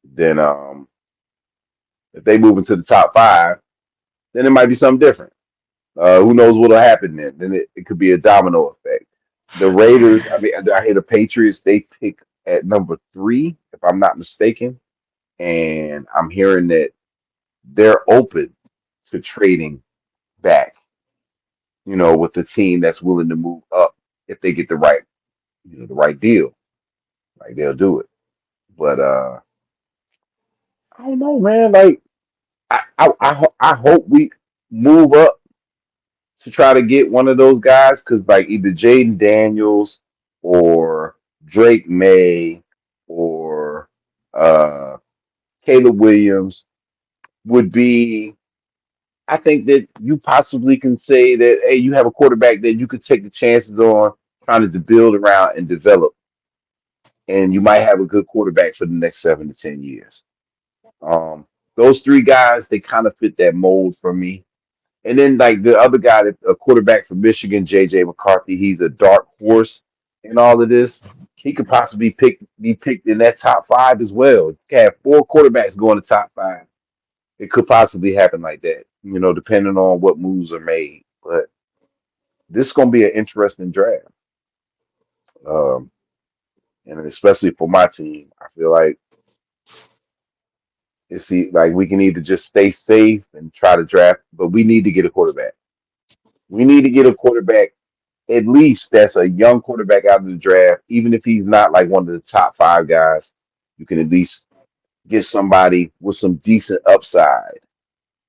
then if they move into the top five, then it might be something different. Who knows what'll happen then? Then it could be a domino effect. The Raiders, I mean, I hear the Patriots, they pick at number three, if I'm not mistaken. And I'm hearing that they're open to trading back, with the team that's willing to move up if they get the right deal. Like they'll do it. But I don't know, man. Like I hope we move up to try to get one of those guys because like either Jaden Daniels or Drake May or uh, Caleb Williams would be. I think that you possibly can say that hey, you have a quarterback that you could take the chances on trying to build around and develop, and you might have a good quarterback for the next 7 to 10 years. Um, those three guys, they kind of fit that mold for me. And then like the other guy, a quarterback from Michigan, JJ McCarthy, he's a dark horse in all of this. He could possibly be picked in that top five as well. You can have four quarterbacks going to top five. It could possibly happen like that, depending on what moves are made. But this is going to be an interesting draft, um, and especially for my team, I feel like like we can either just stay safe and try to draft, but we need to get a quarterback. We need to get a quarterback at least that's a young quarterback out of the draft, even if he's not like one of the top five guys, you can at least get somebody with some decent upside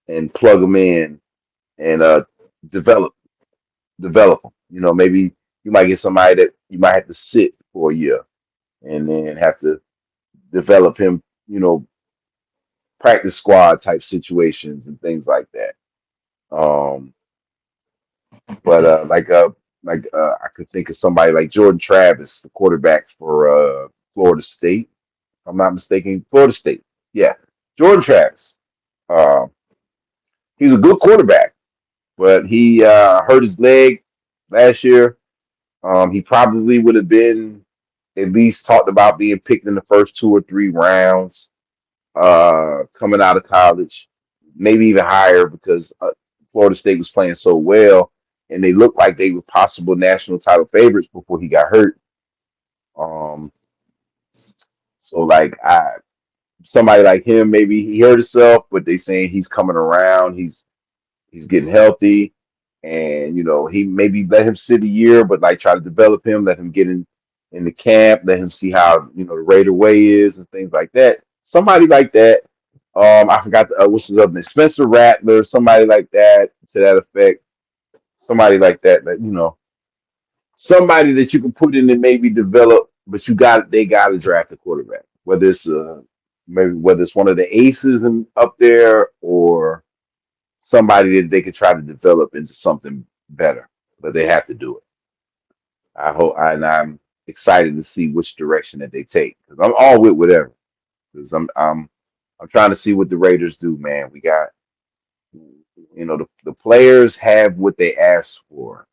and plug them in and develop develop them. Maybe you might get somebody that you might have to sit for a year and then have to develop him, practice squad type situations and things like that. Um, but I could think of somebody like Jordan Travis, the quarterback for Florida State. If I'm not mistaken, Florida State. Yeah, Jordan Travis. Uh, he's a good quarterback, but he hurt his leg last year. He probably would have been at least talked about being picked in the first 2 or 3 rounds coming out of college, maybe even higher because Florida State was playing so well, and they looked like they were possible national title favorites before he got hurt. Um, so like somebody like him, maybe he hurt himself, but they saying he's coming around. He's getting healthy, and he maybe let him sit a year, but like try to develop him, let him get in the camp, let him see how the Raider way is and things like that. Somebody like that. I forgot what's his other name, Spencer Rattler, somebody like that to that effect. Somebody like that, somebody that you can put in and maybe develop, but they got to draft a quarterback, whether it's maybe whether it's one of the aces and up there or somebody that they could try to develop into something better, but they have to do it. And I'm excited to see which direction that they take because I'm all with whatever. Because I'm trying to see what the Raiders do, man. We got, the players have what they asked for.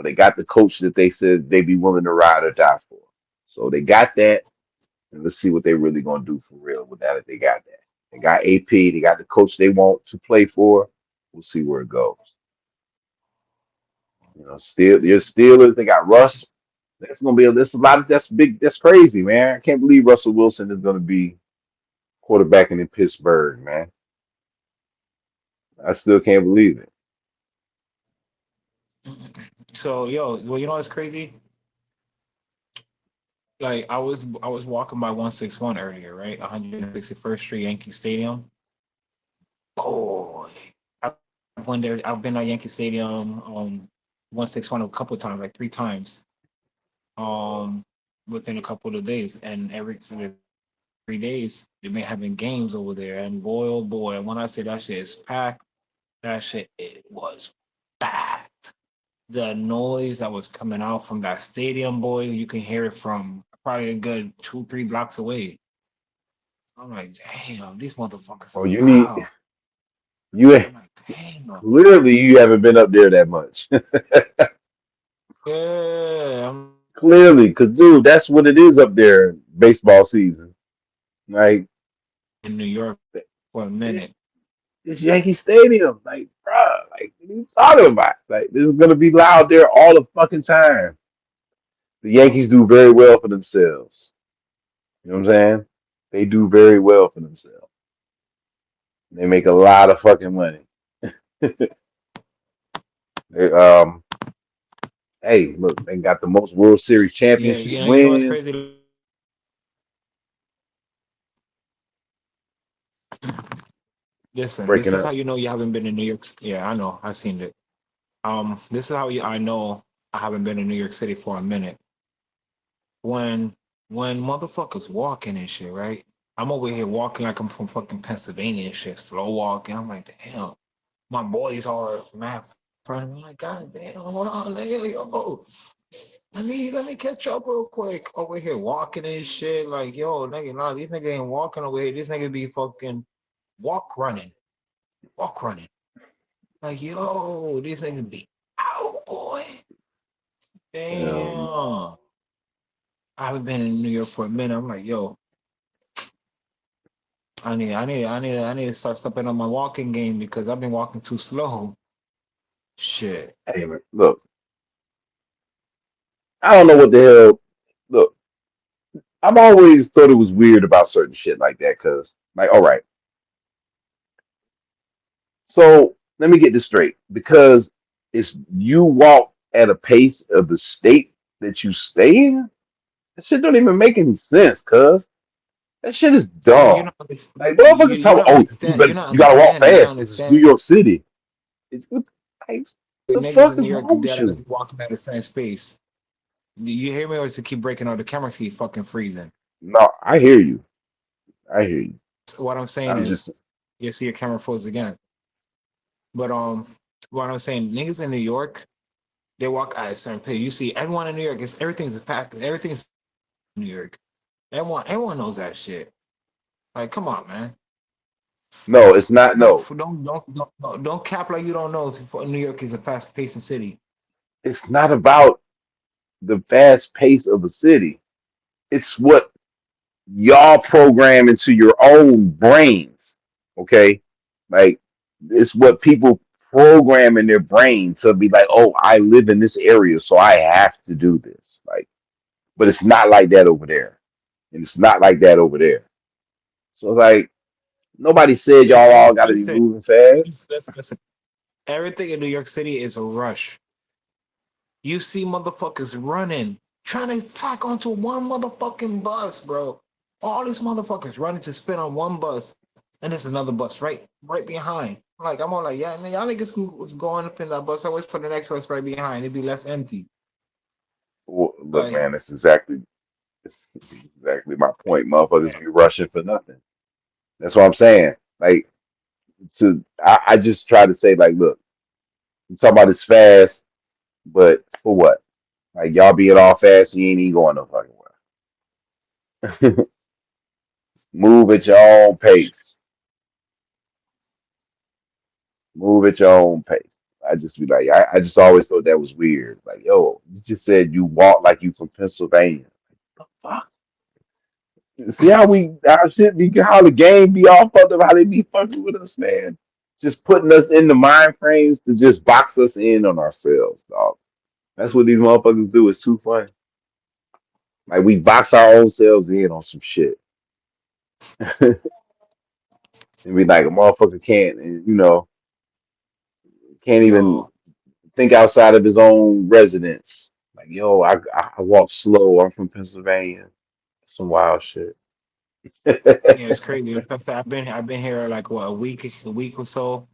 They got the coach that they said they'd be willing to ride or die for. So they got that, and let's see what they're really gonna do for real with that. If they got that, they got AP, they got the coach they want to play for. We'll see where it goes. Still, your Steelers, they got Russ. That's gonna be a lot of that's big. That's crazy, man. I can't believe Russell Wilson is gonna be quarterbacking in Pittsburgh, man. I still can't believe it. So yo, well, you know what's crazy? Like I was walking by 161 earlier, right? 161st Street Yankee Stadium. Boy, I've went there. I've been at Yankee Stadium 161 a couple of times, like three times. Um, within a couple of days, and every so there's 3 days they've been having games over there. And boy, oh boy, when I say that shit is packed, that shit it was packed. The noise that was coming out from that stadium, boy, you can hear it from probably a good 2, 3 blocks away. I'm like, damn, these motherfuckers Oh, is you need loud. you I'm like, damn. clearly you haven't been up there that much. Yeah, I'm Clearly, because dude, that's what it is up there, baseball season. Like in New York for a it, minute. it's Yankee Stadium. Like, bruh, like what are you talking about? Like this is gonna be loud there all the fucking time. The Yankees do very well for themselves. You know what I'm saying? They do very well for themselves. They make a lot of fucking money. They, hey, look, they got the most World Series Yeah, championship you know what's wins. crazy? Listen, this Breaking is how up. you know you haven't been in New York. Yeah, I know. I've seen it. This is how I know I haven't been in New York City for a minute. When when motherfuckers walking and shit, right? I'm over here walking like I'm from fucking Pennsylvania and shit, slow walking. I'm like, damn, my boys are mad front. I'm like, God damn, hold on, nigga, yo, let me catch up real quick. Over here walking and shit, like, yo, nigga, nah, these niggas ain't walking over here. These niggas be fucking walk running. Like, yo, these niggas be out, boy. Um, Damn. I haven't been in New York for a minute. I'm like, yo, I need to start stepping on my walking game because I've been walking too slow. Shit. hey, man, look, I don't know what the hell. Look, I've always thought it was weird about certain shit like that. Cause, like, all right, so let me get this straight. Because it's you walk at a pace of the state that you stay in. That shit don't even make any sense. Cause that shit is Well, dumb. Like motherfuckers you're talk. not Oh, you're not you gotta walk understanding. You're not fast because it's New understanding. York City. It's what like, the Niggas fuck in New is York wrong with dead ass you? walking at the same space. Do you hear me or is it keep breaking out the camera keep fucking freezing? No, I hear you. I hear you. So what I'm saying I'm is just you see your camera froze again. But what I'm saying, niggas in New York, they walk at a certain pace. You see everyone in New York, it's everything's fast, everything's in New York. Everyone knows that shit. Like, come on, man. no, it's not no. Don't cap like you don't know if New York is a fast pacing city. It's not about the fast pace of a city. It's what y'all program into your own brains. Okay? Like it's what people program in their brain to be like, oh, I live in this area, so I have to do this. Like, but it's not like that over there. And it's not like that over there. So like nobody said y'all Listen, all gotta be listen, moving fast. listen. Everything in New York City is a rush. You see motherfuckers running, trying to pack onto one motherfucking bus, bro. All these motherfuckers running to spin on one bus, and there's another bus right behind. Like I'm all like, yeah, man, y'all niggas can go on up in that bus. I wait for the next bus right behind. It'd be less empty. Well, look, Like, man, it's exactly my point. Motherfuckers be rushing for nothing. That's what I'm saying. Like I just try to say, like, look, you talk about this fast, but for what? Like y'all being all fast, you ain't even going no fucking well. Move at your own pace. Move at your own pace. I just be like, I just always thought that was weird. Like, yo, you just said you walk like you from Pennsylvania. Fuck. See how how shit be, how the game be all fucked up, how they be fucking with us, man. Just putting us in the mind frames to just box us in on ourselves, dog. That's what these motherfuckers do. It's too funny. Like we box our own selves in on some shit. And be like a motherfucker can't, and, you know. Can't even Yo, think outside of his own residence. Like, yo, I walk slow. I'm from Pennsylvania. Some wild shit. yeah, it's crazy. Like I said, I've been here like what a week or so.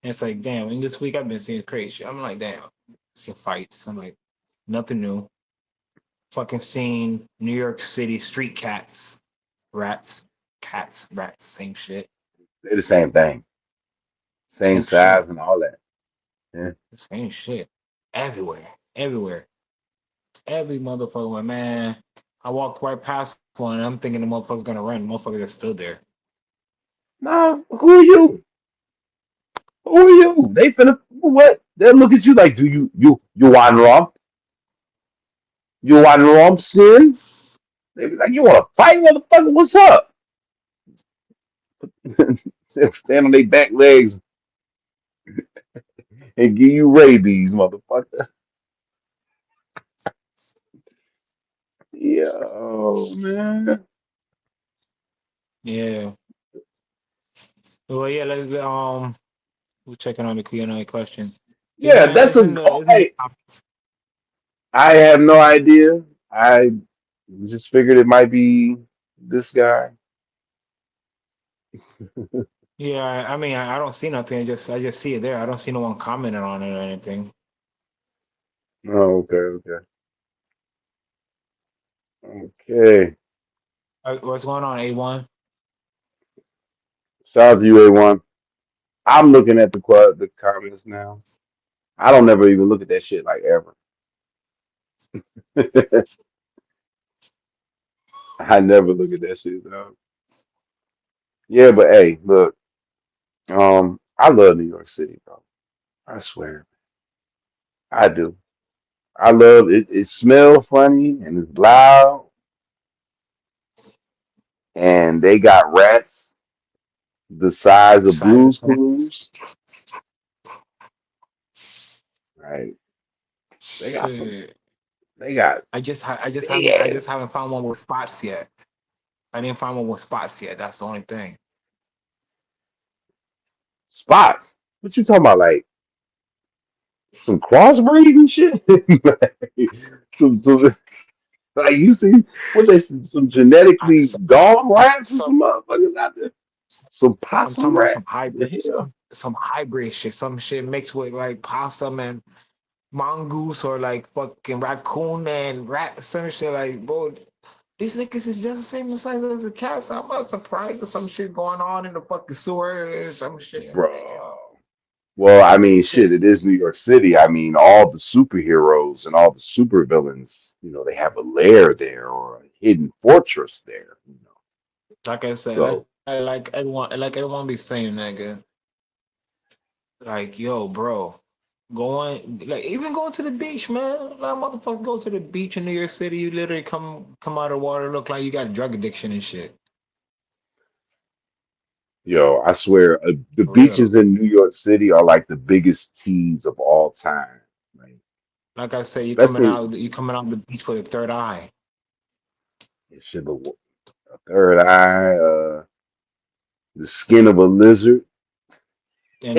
And it's like, damn, in this week I've been seeing crazy shit. I'm like, damn, seeing fights. I'm like, nothing new. Fucking seeing New York City street rats, same shit, They're the same thing, same same shit, size and all that. Yeah. same shit. Everywhere, everywhere, every motherfucker. Man, I walked right past one. And I'm thinking the motherfucker's gonna run. The motherfuckers are still there. Nah, who are you? Who are you? They finna what? They'll look at you like, do you want romp? You want romp sin? They be like, you want to fight, motherfucker? What's up? They'll stand on their back legs and give you rabies, motherfucker. Yo, man. Yeah. Well, yeah. We're checking on the Q&A question. Yeah, Yeah, man. that's It's in a. the Oh, it's in the hey, comments. I have no idea. I just figured it might be this guy. Yeah, I mean, I don't see nothing. I just see it there. I don't see no one commenting on it or anything. Oh, okay, okay, okay. What's going on, A1? Shout out to you, A1. I'm looking at the comments now. I don't never even look at that shit like ever. I never look at that shit though. Yeah, but hey, look, I love New York City, bro. I swear, I do. I love it. It smells funny and it's loud, and they got rats the size of Blue's Cyrus Clues. Fence. Right? They got some. Shit. They got big I ass just haven't found one with spots yet. I didn't find one with spots yet. That's the only thing. spots. What you talking about? Like some crossbreeding shit? Like, some like you see what they some I, genetically so, dog rats or so, some motherfuckers out there? Some I'm possum talking about some rats? The hybrid, hell? some hybrid shit. Some shit mixed with like possum and mongoose or like fucking raccoon and rat. Some shit like, bro. These niggas is just the same size as the cats. I'm not surprised there's some shit going on in the fucking sewer. Some shit. Damn. Bro. Well, I mean, shit, Shit. it is New York City. I mean, all the superheroes and all the supervillains, they have a lair there or a hidden fortress there. Like I said, So, like everyone be saying, nigga. Like, yo, bro, like even going to the beach, man. Like motherfucker, go to the beach in New York City. You literally come out of the water, look like you got drug addiction and shit. yo, I swear, the For real. beaches in New York City are like the biggest teas of all time. Like, Like I said, especially, you coming out the beach for the third eye, shit, a third eye, the skin of a lizard. and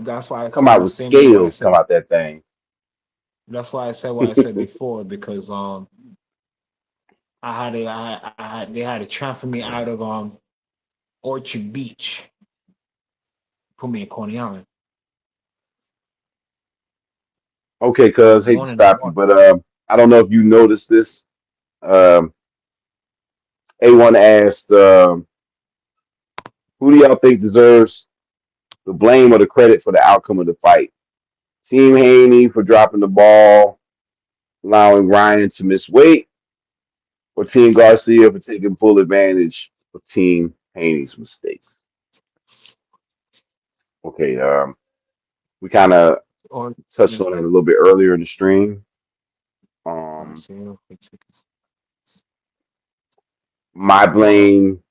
that's why I Come said out my with statement. What I scales, come said. out that thing. That's why I said what I said before because they had to transfer me out of Orchard Beach, put me in Coney Island. Okay, I cuz, was hate to born in the stop you, water. but I don't know if you noticed this. Um, A1 asked, who do y'all think deserves the blame or the credit for the outcome of the fight? Team Haney for dropping the ball, allowing Ryan to miss weight, or Team Garcia for taking full advantage of Team Haney's mistakes? Okay, we kind of Or touched on it a little bit earlier in the stream. Um, Garcia. my Well, blame,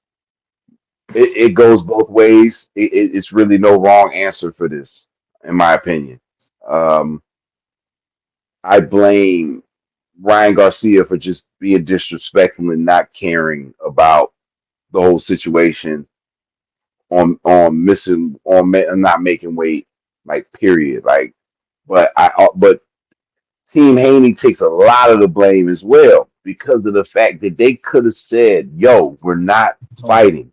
it goes both ways. It's really no wrong answer for this, in my opinion. Um, I blame Ryan Garcia for just being disrespectful and not caring about the whole situation on missing not making weight, like period. Like, but Team Haney takes a lot of the blame as well because of the fact that they could have said, "Yo, we're not Oh, fighting."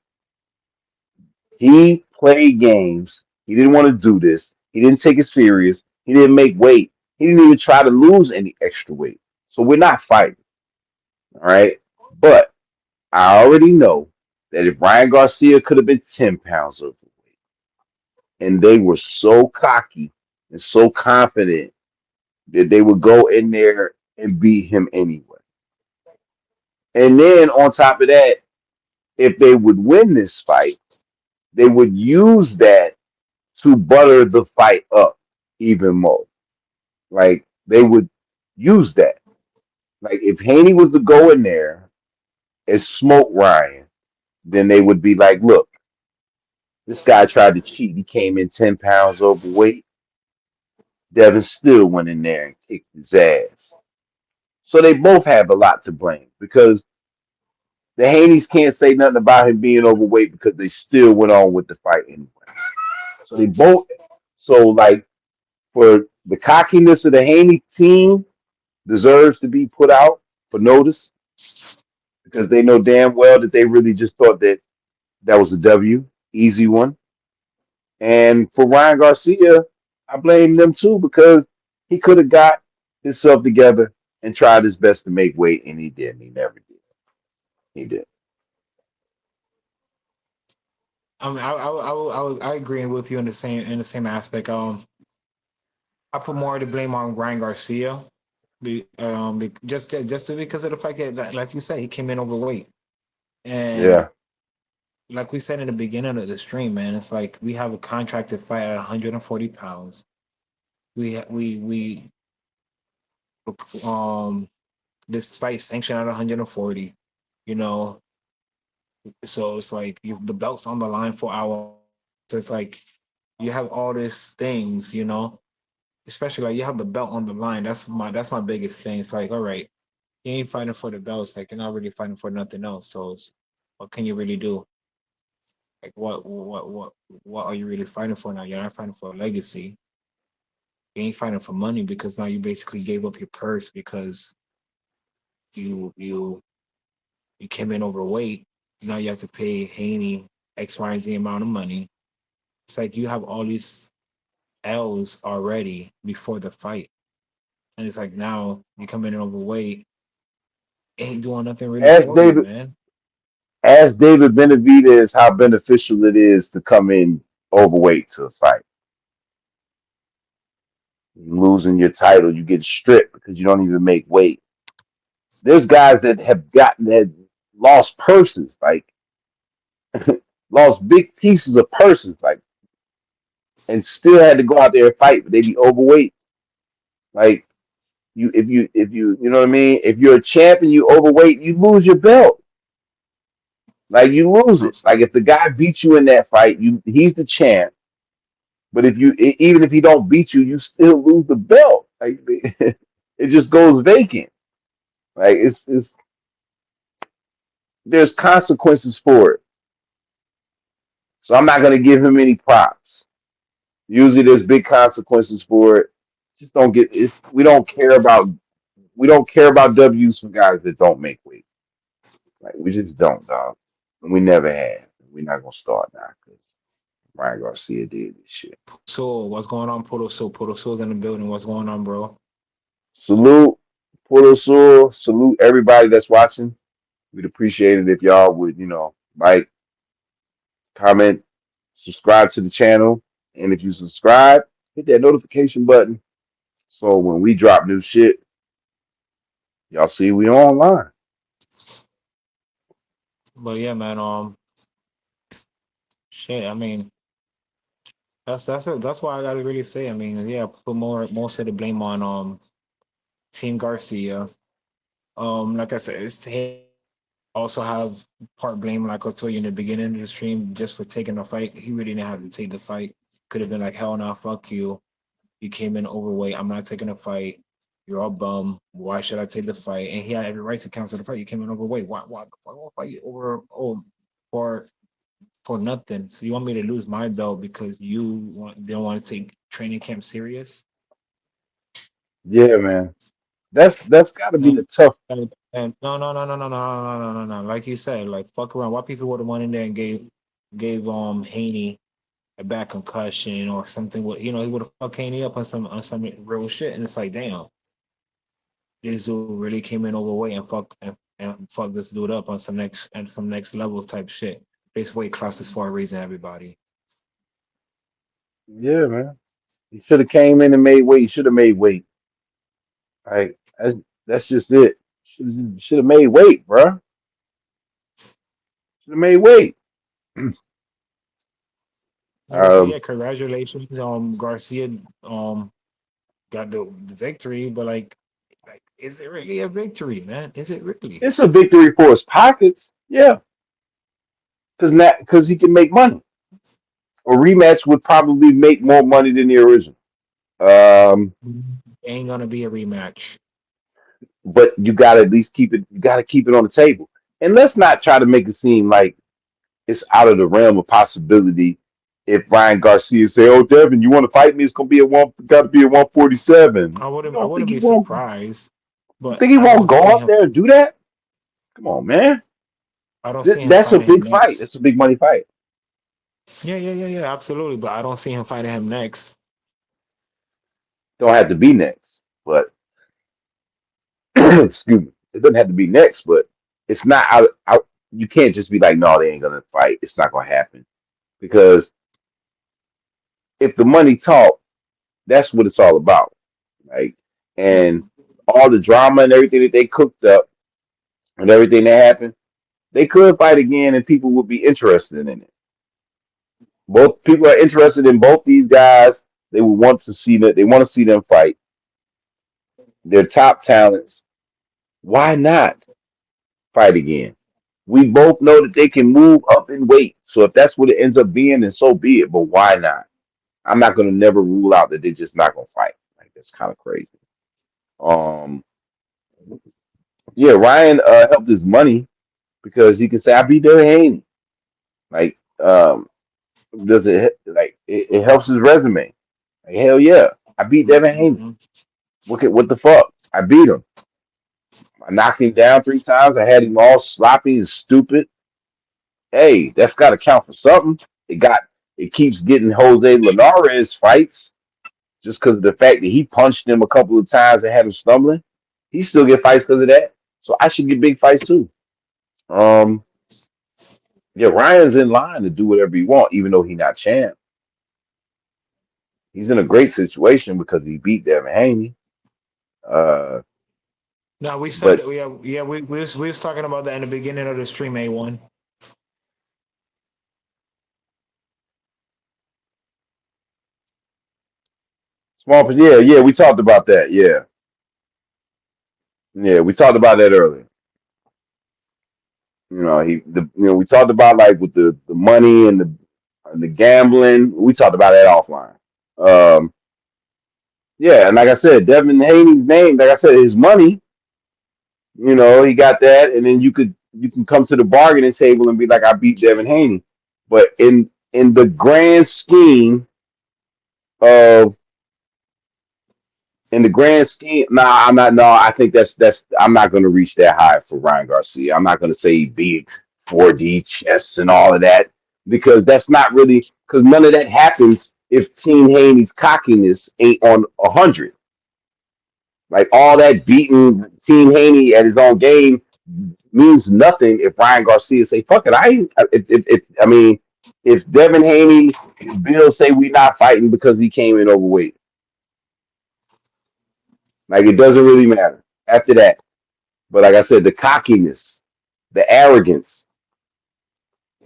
He played games. He didn't want to do this. He didn't take it serious. He didn't make weight. He didn't even try to lose any extra weight. So we're not fighting. All right. But I already know that if Ryan Garcia could have been 10 pounds overweight and they were so cocky and so confident that they would go in there and beat him anyway. And then on top of that, if they would win this fight, they would use that to butter the fight up even more. Like they would use that. Like if Haney was to go in there and smoke Ryan, then they would be like, look, this guy tried to cheat. He came in 10 pounds overweight. Devin still went in there and kicked his ass. So they both have a lot to blame because the Haneys can't say nothing about him being overweight because they still went on with the fight anyway. So they both, so like for the cockiness of the Haney team deserves to be put out for notice because they know damn well that they really just thought that that was a W, easy one. And for Ryan Garcia, I blame them too because he could have got himself together and tried his best to make weight, and he didn't. He never did. He did. I mean, I agree with you in the same aspect. I put more of the blame on Ryan Garcia, just because of the fact that, like you said, he came in overweight, and Yeah. like we said in the beginning of the stream, man, it's like we have a contracted fight at 140 pounds. We um this fight sanctioned at 140, you know, so it's like the belt's on the line for our. So it's like you have all these things, especially like you have the belt on the line. That's my biggest thing. It's like, all right, you ain't fighting for the belts, like you're not really fighting for nothing else. So what can you really do? Like what are you really fighting for now? You're not fighting for a legacy. You ain't fighting for money because now you basically gave up your purse because you you you came in overweight. Now you have to pay Haney X, Y, and Z amount of money. It's like you have all these L's already before the fight. And it's like now you come in overweight, ain't doing nothing really Ask for you, David. man. Ask David Benavidez how beneficial it is to come in overweight to a fight. Losing your title, you get stripped because you don't even make weight. There's guys that have gotten that lost purses, like lost big pieces of purses, like and still had to go out there and fight, but they be overweight. Like you know what I mean? If you're a champ and you overweight, you lose your belt. Like you lose it. Abs- Like if the guy beats you in that fight, he's the champ. But if even if he don't beat you, you still lose the belt. Like it just goes vacant. Like it's there's consequences for it. So I'm not gonna give him any props. Usually there's big consequences for it. Just don't get it's we don't care about W's for guys that don't make weight. Like we just don't, dog. And we never have. We're not gonna start now because Ryan Garcia did this shit. So what's going on, Polo So? Polo So's in the building. What's going on, bro? Salute Puro Sur, salute everybody that's watching. We'd appreciate it if y'all would, like, comment, subscribe to the channel. And if you subscribe, hit that notification button. So when we drop new shit, y'all see we online. But yeah, man, shit, I mean, that's it. That's why I gotta really say, I mean, yeah, put most of the blame on Team Garcia. Like I said, it's also have part blame, like I told you in the beginning of the stream, just for taking the fight. He really didn't have to take the fight. Could have been like, hell no, fuck you. You came in overweight. I'm not taking a fight. You're a bum. Why should I take the fight? And he had every right to cancel the fight. You came in overweight. Why fight over for for nothing? So you want me to lose my belt because you don't want to take training camp serious. Yeah, man. That's got to be the And, tough. and no. Like you said, like fuck around. Why people would have went in there and gave Haney a back concussion or something? With he would have fucked Haney up on some real shit. And it's like, damn, this dude really came in overweight and fuck this dude up on some next level type shit. This weight classes for a reason, everybody. Yeah, man. He should have came in and made weight. He should have made weight. Like that's just it. Should have made weight, bro. Should have made weight. Like I said, Um, yeah, congratulations. Garcia got the victory, but like, is it really a victory, man? Is it really? it's a victory for his pockets. Yeah, because he can make money. A rematch would probably make more money than the original. Um, Ain't gonna be a rematch. but you got to at least keep it. You got to keep it on the table. And let's not try to make it seem like it's out of the realm of possibility. If Ryan Garcia say, "Oh, Devin, you want to fight me? It's gonna be at one. Got to be at 147." You I don't think wouldn't he be won't? surprised, You but think he won't go up there and do that? Come on, man. I don't see him That's a fighting him big fight. next. That's a big money fight. Yeah, absolutely. But I don't see him fighting him next. Don't have to be next, but excuse me. It doesn't have to be next, but it's not out. You can't just be like, no, they ain't gonna fight. It's not gonna happen because if the money talk, that's what it's all about, right? And all the drama and everything that they cooked up and everything that happened, they could fight again, and people would be interested in it. Both people are interested in both these guys. They would want to see that. They want to see them fight. They're top talents. Why not fight again? We both know that they can move up in weight. So if that's what it ends up being, then so be it. But why not? I'm not gonna never rule out that they're just not gonna fight. Like that's kind of crazy. Um, yeah, Ryan helped his money because he can say I beat Derek Haney. Like, does it like it helps his resume? Like, hell yeah, I beat Devin Haney. Mm-hmm. What the fuck? I beat him. I knocked him down 3 times. I had him all sloppy and stupid. Hey, that's got to count for something. It got it keeps getting Jose Linares fights just because of the fact that he punched him a couple of times and had him stumbling. He still get fights because of that. So I should get big fights too. Um, yeah, Ryan's in line to do whatever he want, even though he's not champ. He's in a great situation because he beat Devin Haney. Uh, No, we said but that. We was talking about that in the beginning of the stream. A1. small, yeah, we talked about that. Yeah, we talked about that earlier. We talked about like with the money and the gambling. We talked about that offline. Um, yeah, and like I said, Devin Haney's name, like I said, his money. He got that, and then you can come to the bargaining table and be like, I beat Devin Haney. But in the grand scheme of nah, I'm not. No, I think that's. I'm not going to reach that high for Ryan Garcia. I'm not going to say he beat 4D chess and all of that because that's not really because none of that happens if Team Haney's cockiness ain't on 100. Like all that beating Team Haney at his own game means nothing if Ryan Garcia say fuck it. I mean, if Devin Haney, Bill say we not fighting because he came in overweight, like it doesn't really matter after that. But like I said, the cockiness, the arrogance.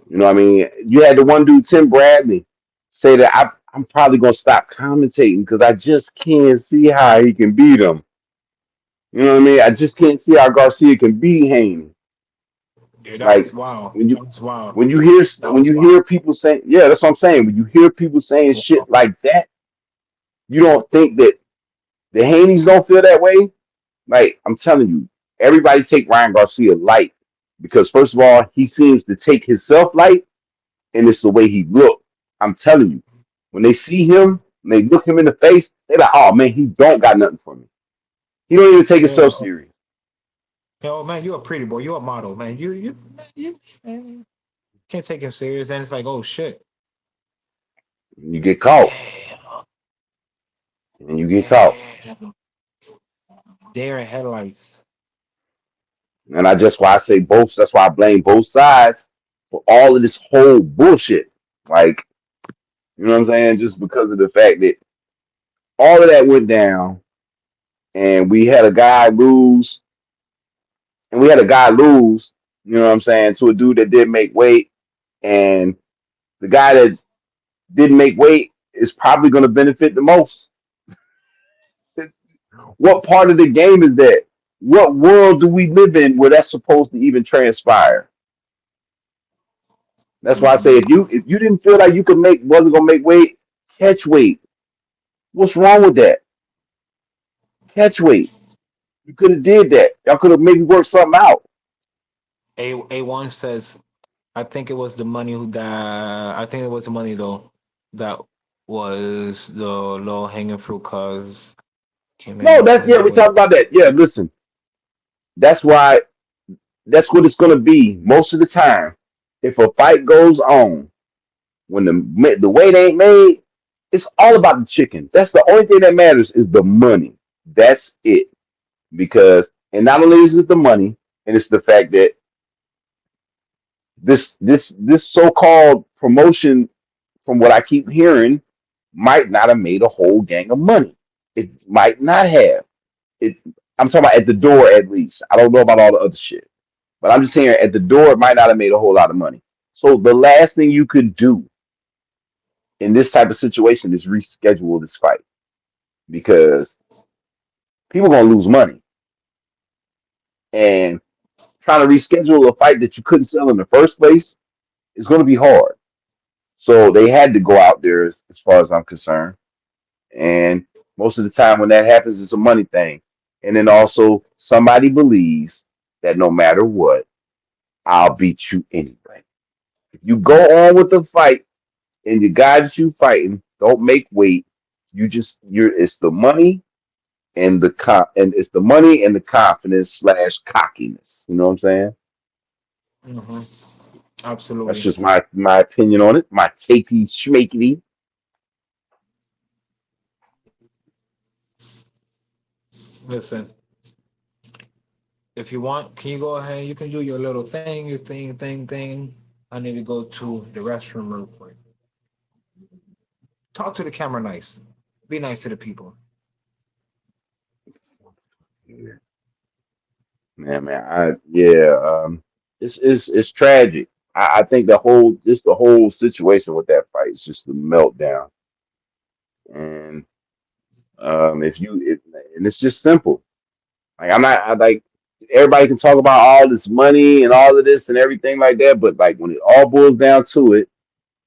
What I mean? You had the one dude, Tim Bradley, say that I'm probably gonna stop commentating because I just can't see how he can beat him. You know what I mean? I just can't see how Garcia can beat Haney. Yeah, that was Like wild. when you That was wild. when you hear That when was you wild. hear people saying, yeah, that's what I'm saying. When you hear people saying That's shit wild. like that, you don't think that the Haney's don't feel that way. Like I'm telling you, everybody take Ryan Garcia light because first of all, he seems to take himself light, and it's the way he look. I'm telling you, when they see him, And they look him in the face. They like, oh man, he don't got nothing for me. He don't even take Yeah. himself serious. Oh man, you're a pretty boy. You're a model, man. You man, can't take him serious. And it's like, oh shit. You get caught, Damn. and you get caught. Damn. Deer in headlights. And I just why I say both. That's why I blame both sides for all of this whole bullshit. Like, you know what I'm saying? Just because of the fact that all of that went down, and we had a guy lose, and we had a guy lose. You know what I'm saying, to a dude that did make weight, and the guy that didn't make weight is probably going to benefit the most. What part of the game is that? What world do we live in where that's supposed to even transpire? That's why I say Mm-hmm. if you didn't feel like you could make wasn't gonna make weight, catch weight. What's wrong with that? Catch weight. You could have did that. Y'all could have maybe worked something out. A1 says, I think it was the money that I think it was the money though that was the low hanging fruit cause came in No, with that's yeah, we heavyweight. talked about that. Yeah, listen, that's why that's what it's gonna be most of the time. If a fight goes on, when the weight ain't made, it's all about the chicken. That's the only thing that matters is the money. That's it. Because and not only is it the money, and it's the fact that this so-called promotion, from what I keep hearing, might not have made a whole gang of money. It might not have. It. I'm talking about at the door at least. I don't know about all the other shit, but I'm just saying at the door it might not have made a whole lot of money. So the last thing you could do in this type of situation is reschedule this fight because people are gonna lose money and trying to reschedule a fight that you couldn't sell in the first place is going to be hard. So they had to go out there, as far as I'm concerned. And most of the time, when that happens, it's a money thing. And then also, somebody believes that no matter what, I'll beat you anyway. If you go on with the fight and the guy that you fighting don't make weight, you're it's the money and and it's the money and the confidence slash cockiness. You know what I'm saying? Hmm. That's Absolutely. just my opinion on it. My takey schmakey. Listen, if you want, can you go ahead? You can do your little thing, your thing. I need to go to the restroom real quick. Talk to the camera nice. Be nice to the people. Man, it's tragic. I think the whole situation with that fight is just a meltdown. And if you it, and it's just simple. Like like everybody can talk about all this money and all of this and everything like that, but like when it all boils down to it,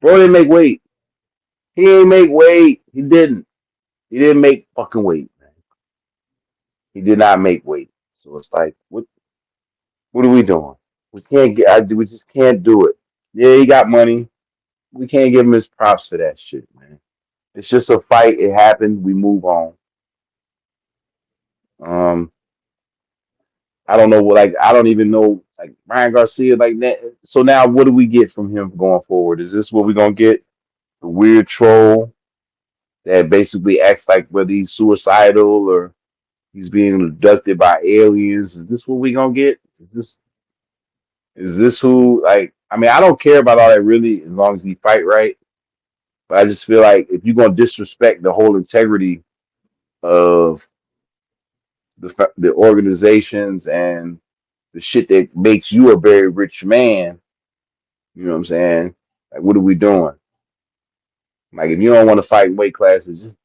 bro didn't make weight. He didn't make weight. He didn't. He didn't make fucking weight, man. He did not make weight. So it's like, what are we doing? We just can't do it. Yeah, he got money. We can't give him his props for that shit, man. It's just a fight. It happened. We move on. Um, I don't know what like I don't even know like Ryan Garcia like that. So now what do we get from him going forward? Is this what we're gonna get? The weird troll that basically acts like whether he's suicidal or he's being abducted by aliens. Is this what we gonna get? Is this who like I mean I don't care about all that really as long as he fight right. But I just feel like if you're gonna disrespect the whole integrity of the organizations and the shit that makes you a very rich man, you know what I'm saying? Like, what are we doing? Like, if you don't want to fight in weight classes, just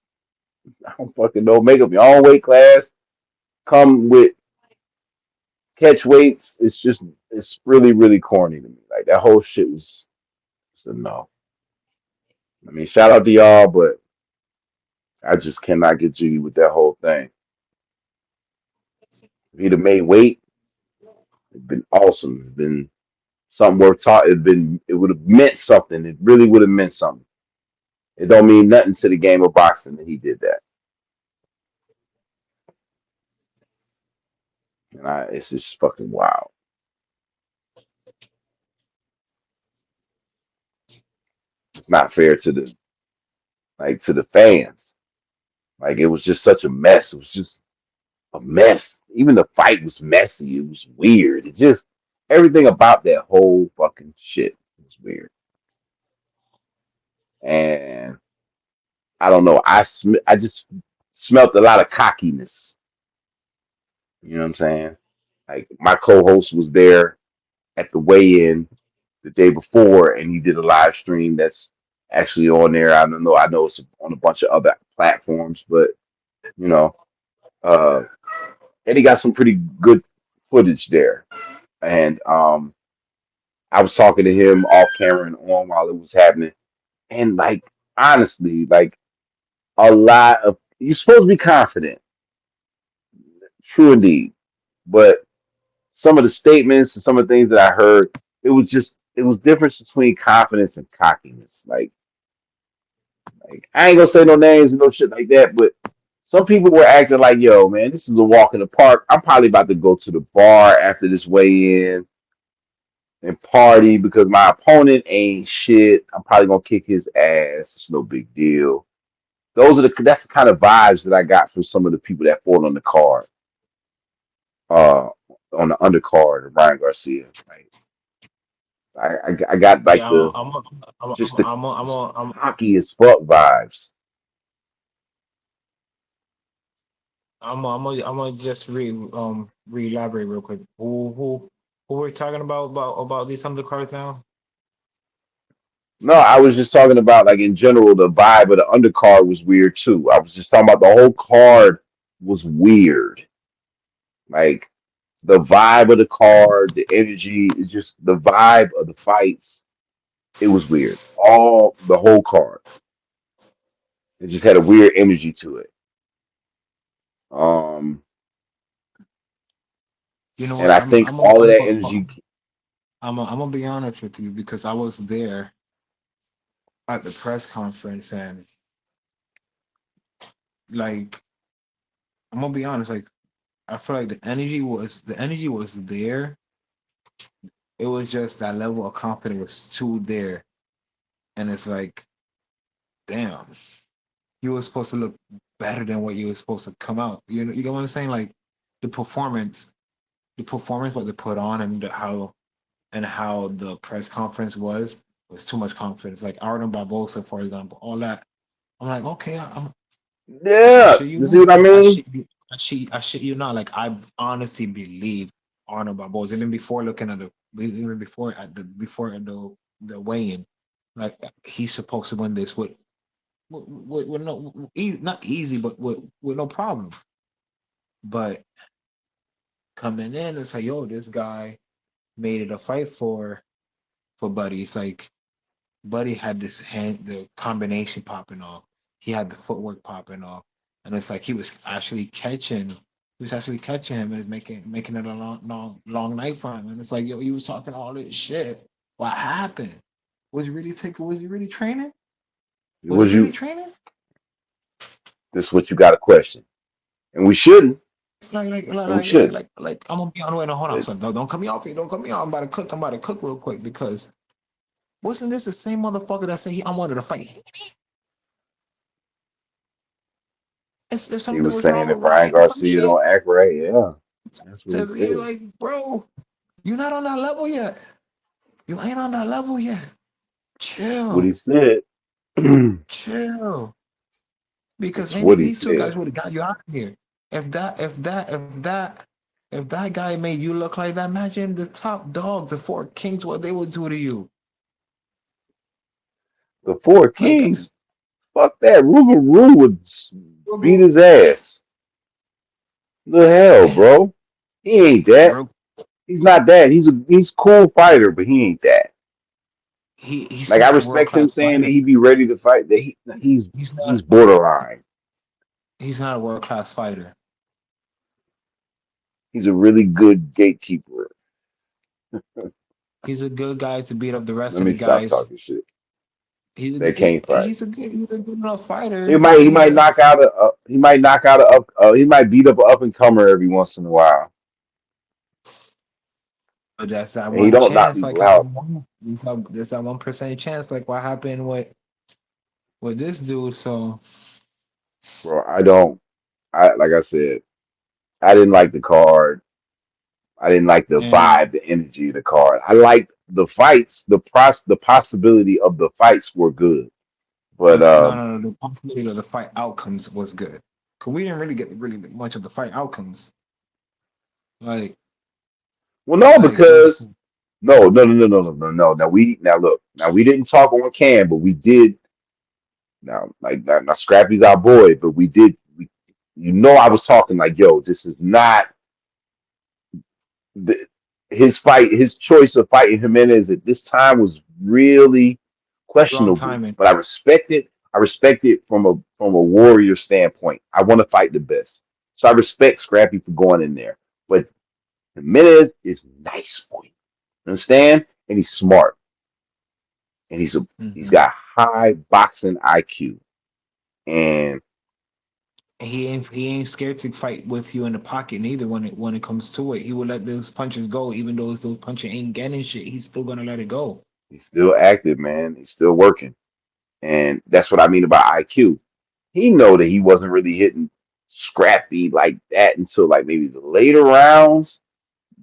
I don't fucking know. Make up your own weight class. Come with catch weights. It's really really corny to me. Like that whole shit was just a no. I mean, shout out to y'all, but I just cannot get jiggy with that whole thing. If he'd have made weight, it'd been awesome. It'd been something worth talking. It would have meant something. It really would have meant something. It don't mean nothing to the game of boxing that he did that. And it's just fucking wild. It's not fair to the fans. Like it was just such a mess. It was just a mess. Even the fight was messy. It was weird. It just everything about that whole fucking shit was weird. And I don't know. I just smelt a lot of cockiness. You know what I'm saying? Like my co-host was there at the weigh-in the day before, and he did a live stream that's actually on there. I don't know. I know it's on a bunch of other platforms, but you know, uh, and he got some pretty good footage there. And I was talking to him off camera and on while it was happening, and like honestly, like a lot of you're supposed to be confident, true indeed, but some of the statements and some of the things that I heard, it was difference between confidence and cockiness. Like I ain't gonna say no names and no shit like that, but some people were acting like, yo, man, this is a walk in the park. I'm probably about to go to the bar after this weigh in and party because my opponent ain't shit. I'm probably gonna kick his ass. It's no big deal. That's the kind of vibes that I got from some of the people that fought on the card, uh, on the undercard of Ryan Garcia. Like I got like Yeah, just the I'm hockey as fuck vibes. I'm gonna just re-elaborate real quick. Who we're talking about these undercards now? No, I was just talking about like in general the vibe of the undercard was weird too. I was just talking about the whole card was weird. Like the vibe of the card, the energy, is just the vibe of the fights. It was weird. All the whole card. It just had a weird energy to it. Um, You know and what? I think all of that energy. I'm gonna be honest with you because I was there at the press conference and like I'm gonna be honest, like I feel like the energy was there. It was just that level of confidence was too there, and it's like, damn, you were supposed to look better than what you were supposed to come out. You get what I'm saying? Like the performance, what they put on, and how the press conference was too much confidence. Like Arden Barbosa, for example, all that. I'm like, okay, I Yeah, shit you you see not. what I I mean? shit you. I shit you not. Like I honestly believe Arnold Barboza even before looking at the weigh-in, like he's supposed to win this with no not easy, but with no problem. But coming in, it's like, yo, this guy made it a fight for Buddy. It's like Buddy had the combination popping off. He had the footwork popping off, and it's like he was actually catching. He was actually catching him and making it a long night for him. And it's like, yo, he was talking all this shit. What happened? Was he really taking? Was he really training? Was he Was really you? training? This is what you got to question, and we shouldn't, and we shouldn't. I'm gonna be on the way. No, hold on, But son. Don't cut me off here. Don't cut me off. I'm about to cook. I'm about to cook real quick because wasn't this the same motherfucker that said I wanted to fight? If he something was was wrong saying with if Ryan Ryan or some Garcia shit, don't act right, yeah, that's what he to be said. like, bro, you're not on that level yet. You ain't on that level yet. That's what he Chill, said. chill. Because That's any of what he these two guys said. would have got you out of here. If that guy made you look like that, imagine the top dogs, the four kings, what they would do to you. The Four Like, Kings, fuck that. Ruger Roo would beat bro, his ass. The hell, bro? He ain't that. bro, He's not that. He's a cool fighter, but he ain't that. he's Like I not a world respect him class saying that fighter. he'd be ready to fight. That He's he's not. borderline. He's not a world class fighter. He's a really good gatekeeper. He's a good guy to beat up the rest Let of me the stop guys. talking shit. that can't fight. he's a good enough fighter. He He might knock just out he might knock out he might beat up an up and comer every once in a while, but that's that and he one don't knock chance. people Like it's out, one, there's that 1% chance. Like what happened with this dude. So bro. I don't. I like I said, I didn't like the card. I didn't like the and vibe, the energy of the card. I liked the fights, the possibility of the fights were good, but the possibility of the fight outcomes was good. Cause we didn't really get really much of the fight outcomes. Like well, no, there's because no. Now look, now we didn't talk on cam, but we did. Now, like now, Scrappy's our boy, but we did. I was talking like, yo, this is not the, his fight. His choice of fighting Jimenez at this time was really wrong questionable. timing. But I respect it. I respect it from a warrior standpoint. I want to fight the best, so I respect Scrappy for going in there. But Jimenez is nice boy, understand? And he's smart, and he's Hmm. got high boxing IQ, and He ain't scared to fight with you in the pocket neither when it comes to it. He will let those punches go, even though those punches ain't getting shit. He's still gonna let it go. he's still active, man. He's still working. And that's what I mean about IQ. He know that he wasn't really hitting Scrappy like that until like maybe the later rounds.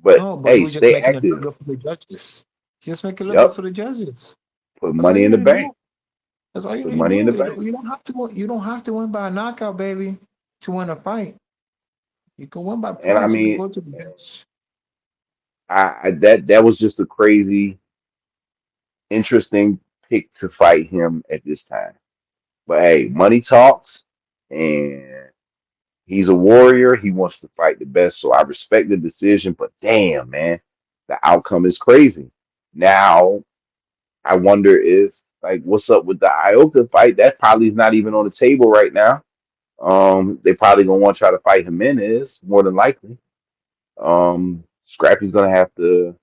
But No, but he hey, was just stay making it look active. good for the judges. Just make it look good Yep. for the judges. Put That's all money you in need the to do. bank. That's all you Put need to money in the do. bank. You don't have to you don't have to win by a knockout, baby, to win a fight. You can win by And I points. You can mean, go to the bench. I that was just a crazy, interesting pick to fight him at this time. But hey, money talks, and he's a warrior. He wants to fight the best. So I respect the decision. But damn, man, the outcome is crazy. Now I wonder if like what's up with the Ioka fight? That probably is not even on the table right now. They probably gonna want to try to fight Jimenez more than likely. Scrappy's gonna have to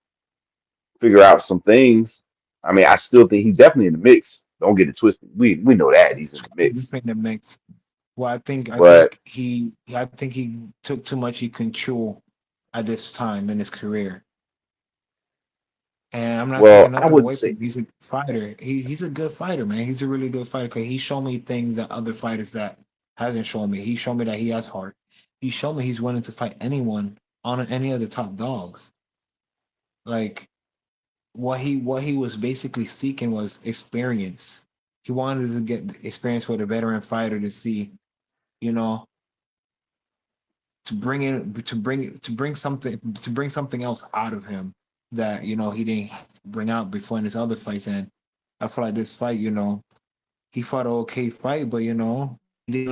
figure out some things. I mean, I still think he's definitely in the mix. Don't get it twisted. We know that he's in the mix. In the mix. Well, But I think he took too much he control at this time in his career. And I'm not taking well, I nothing wouldn't away from say him. He's a fighter. He's a good fighter, man. He's a really good fighter because he showed me things that other fighters that hasn't shown me. He showed me that he has heart. He showed me he's willing to fight anyone on any of the top dogs. Like what he was basically seeking was experience. He wanted to get the experience with a veteran fighter to see, you know, to bring something else out of him that he didn't bring out before in his other fights. And I feel like this fight, he fought an okay fight, but he didn't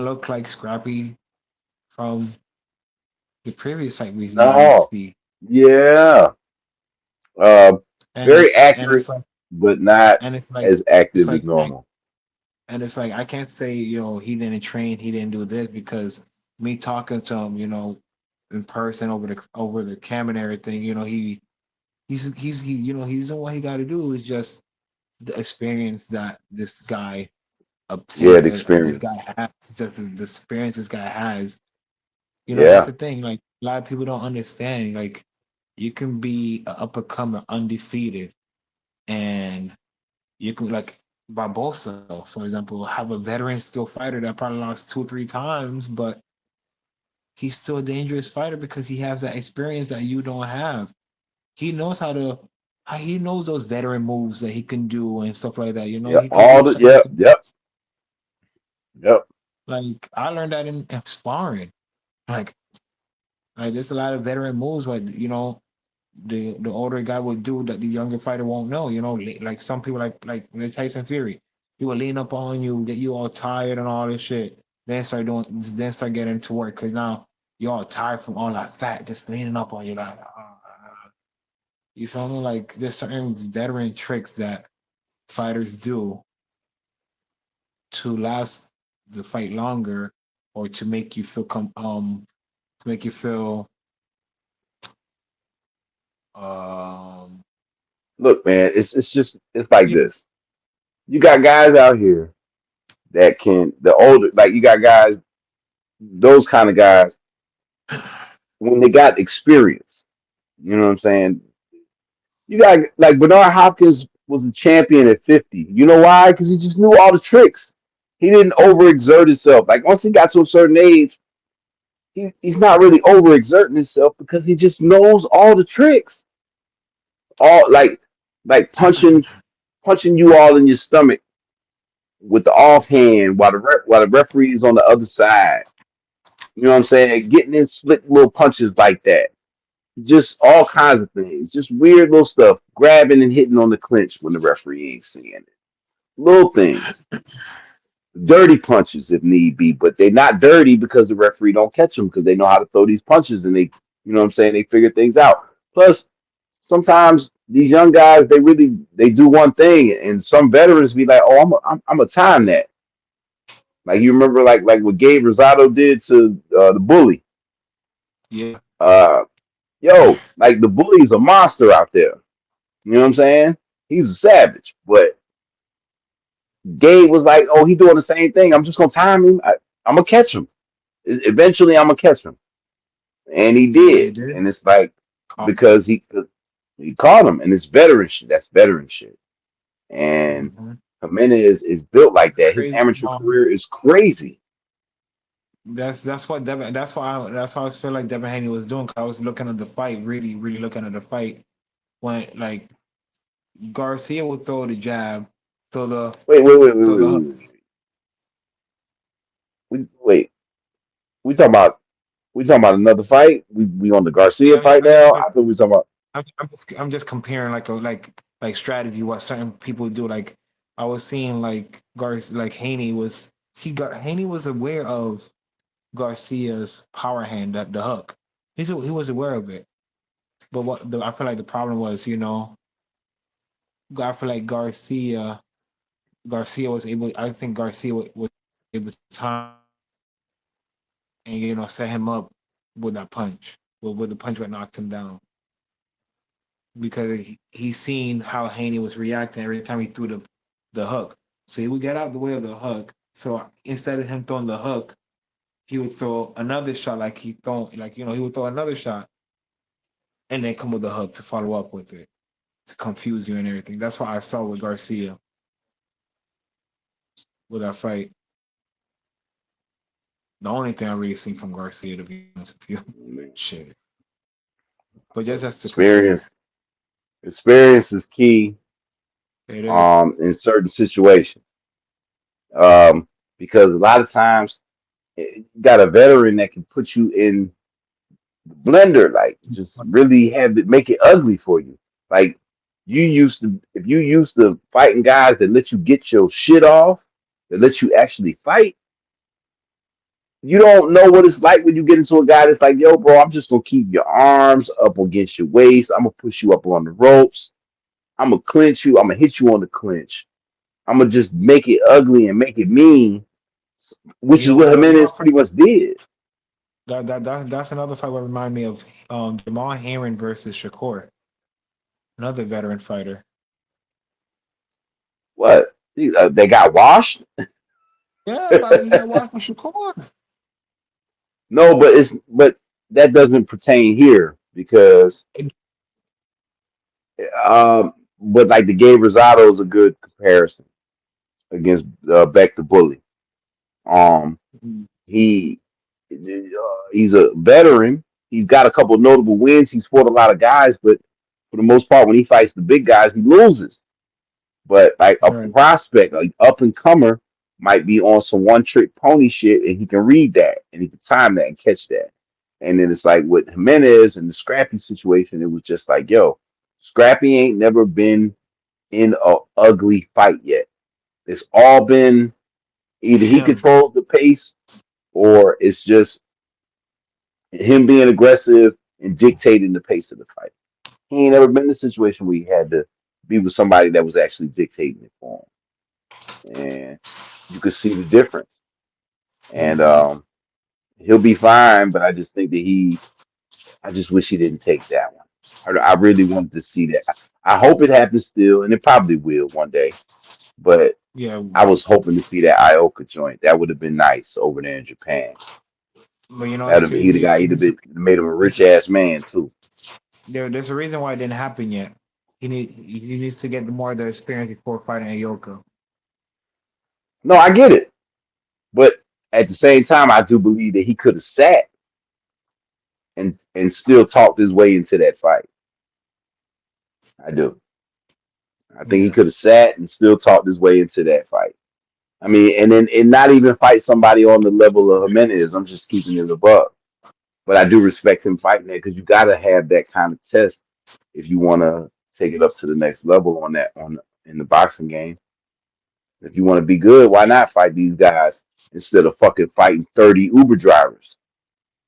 look like Scrappy from the previous fight we usually no. see. Yeah. Uh, And very and accurate, but not it's like as it's active as like normal. and it's like I can't say he didn't train, he didn't do this because me talking to him, in person over the camera and everything, he's doing what he got to do is just the experience that this guy Yeah, obtain the this guy experience. has, just the experience this guy has. That's Yeah. the thing. Like a lot of people don't understand. Like you can be an up and comer undefeated, and you can like Barbosa, for example, have a veteran skill fighter that probably lost 2 or 3 times, but he's still a dangerous fighter because he has that experience that you don't have. He knows he knows those veteran moves that he can do and stuff like that. Yep. He can do certain Yep. Yep. things. Yep. Like I learned that in sparring. Like there's a lot of veteran moves where the older guy will do that the younger fighter won't know. Like some people like Tyson Fury, he will lean up on you, get you all tired and all this shit. Then start getting to work because now you're all tired from all that fat just leaning up on you like. You feel me? Like there's certain veteran tricks that fighters do to last the fight longer or to make you feel to make you feel um Look, man, it's like you this. You got guys out here that can the older like you got guys those kind of guys when they got experience. You know what I'm saying? You got like Bernard Hopkins was a champion at 50. You know why? Because he just knew all the tricks. He didn't overexert himself. Like once he got to a certain age, he's not really overexerting himself because he just knows all the tricks. All like punching you all in your stomach with the offhand while while the referee is on the other side. You know what I'm saying? Getting in slick little punches like that. Just all kinds of things. Just weird little stuff. Grabbing and hitting on the clinch when the referee ain't seeing it. Little things. Dirty punches if need be, but they're not dirty because the referee don't catch them because they know how to throw these punches and they, you know what I'm saying, they figure things out. Plus, sometimes these young guys they do one thing and some veterans be like, oh, I'm a time that. Like you remember like what Gabe Rosado did to the bully. Yeah. Uh, yo, like the bully's a monster out there. You know what I'm saying? He's a savage. But Gabe was like, oh, he doing the same thing. I'm just gonna time him. I'm gonna catch him. Eventually, I'm gonna catch him, and he Yeah, he did. did. And it's like Caught because he caught him, and it's veteran shit. That's veteran shit. And him. Jimenez is built like It's that. His crazy. amateur career is crazy. That's what Devin. That's why I feel like Devin Haney was doing. 'Cause I was looking at the fight, really looking at the fight when like Garcia would throw the jab, throw the Wait, wait, wait, wait, throw wait, the wait, hook. wait. Wait. We talking about we talking about another fight? We on the Garcia Yeah, fight I'm just now? like I thought we talking about. I'm just comparing like a like strategy what certain people do. Like I was seeing like like Haney was aware of Garcia's power hand at the hook. He was aware of it. But I feel like the problem was, I feel like Garcia was able. I think Garcia was able to time and set him up with that punch, with the punch that knocked him down because he seen how Haney was reacting every time he threw the hook. So he would get out the way of the hook. So instead of him throwing the hook, he would throw another shot he would throw another shot and then come with the hook to follow up with it to confuse you and everything. That's what I saw with Garcia with that fight. The only thing I really seen from Garcia, to be honest with you, Man, shit. But just to compare, experience. Experience is key it is. in certain situations. Um, because a lot of times you got a veteran that can put you in the blender, like just really have it make it ugly for you. Like you used to, if you used to fighting guys that let you get your shit off, that let you actually fight, you don't know what it's like when you get into a guy that's like, yo, bro, I'm just gonna keep your arms up against your waist. I'm gonna push you up on the ropes. I'm gonna clinch you. I'm gonna hit you on the clinch. I'm gonna just make it ugly and make it mean, which is what Jimenez pretty much did. That's another fight that remind me of Jamal Herring versus Shakur, another veteran fighter. What? They got washed? Yeah, but you got watch with Shakur. No, but that doesn't pertain here because but like the Gabe Rosado is a good comparison against Beck the Bully. Um, he he's a veteran. He's got a couple of notable wins. He's fought a lot of guys, but for the most part, when he fights the big guys, he loses. But like a Right. prospect, like up and comer, might be on some one trick pony shit, and he can read that and he can time that and catch that. And then it's like with Jimenez and the Scrappy situation, it was just like, yo, Scrappy ain't never been in a ugly fight yet. It's all been either he Him. controls the pace or it's just him being aggressive and dictating the pace of the fight. He ain't never been in a situation where he had to be with somebody that was actually dictating it for him. And you could see the difference. And Hmm. he'll be fine, but I just think that I just wish he didn't take that one. I really wanted to see that. I hope it happens still, and it probably will one day. But Yeah, I was hoping to see that Ioka joint. That would have been nice over there in Japan. but you know That what's would have he'd have crazy? got he'd have been made him a rich This, ass man too. there's a reason why it didn't happen yet. He needs to get more of the experience before fighting Ayoka. No, I get it, but at the same time, I do believe that he could have sat and still talked his way into that fight. I do. I think he Yeah, could have sat and still talked his way into that fight. I mean, and not even fight somebody on the level of Jimenez. I'm just keeping it above. But I do respect him fighting that because you got to have that kind of test if you want to take it up to the next level on that on in the boxing game. If you want to be good, why not fight these guys instead of fucking fighting 30 Uber drivers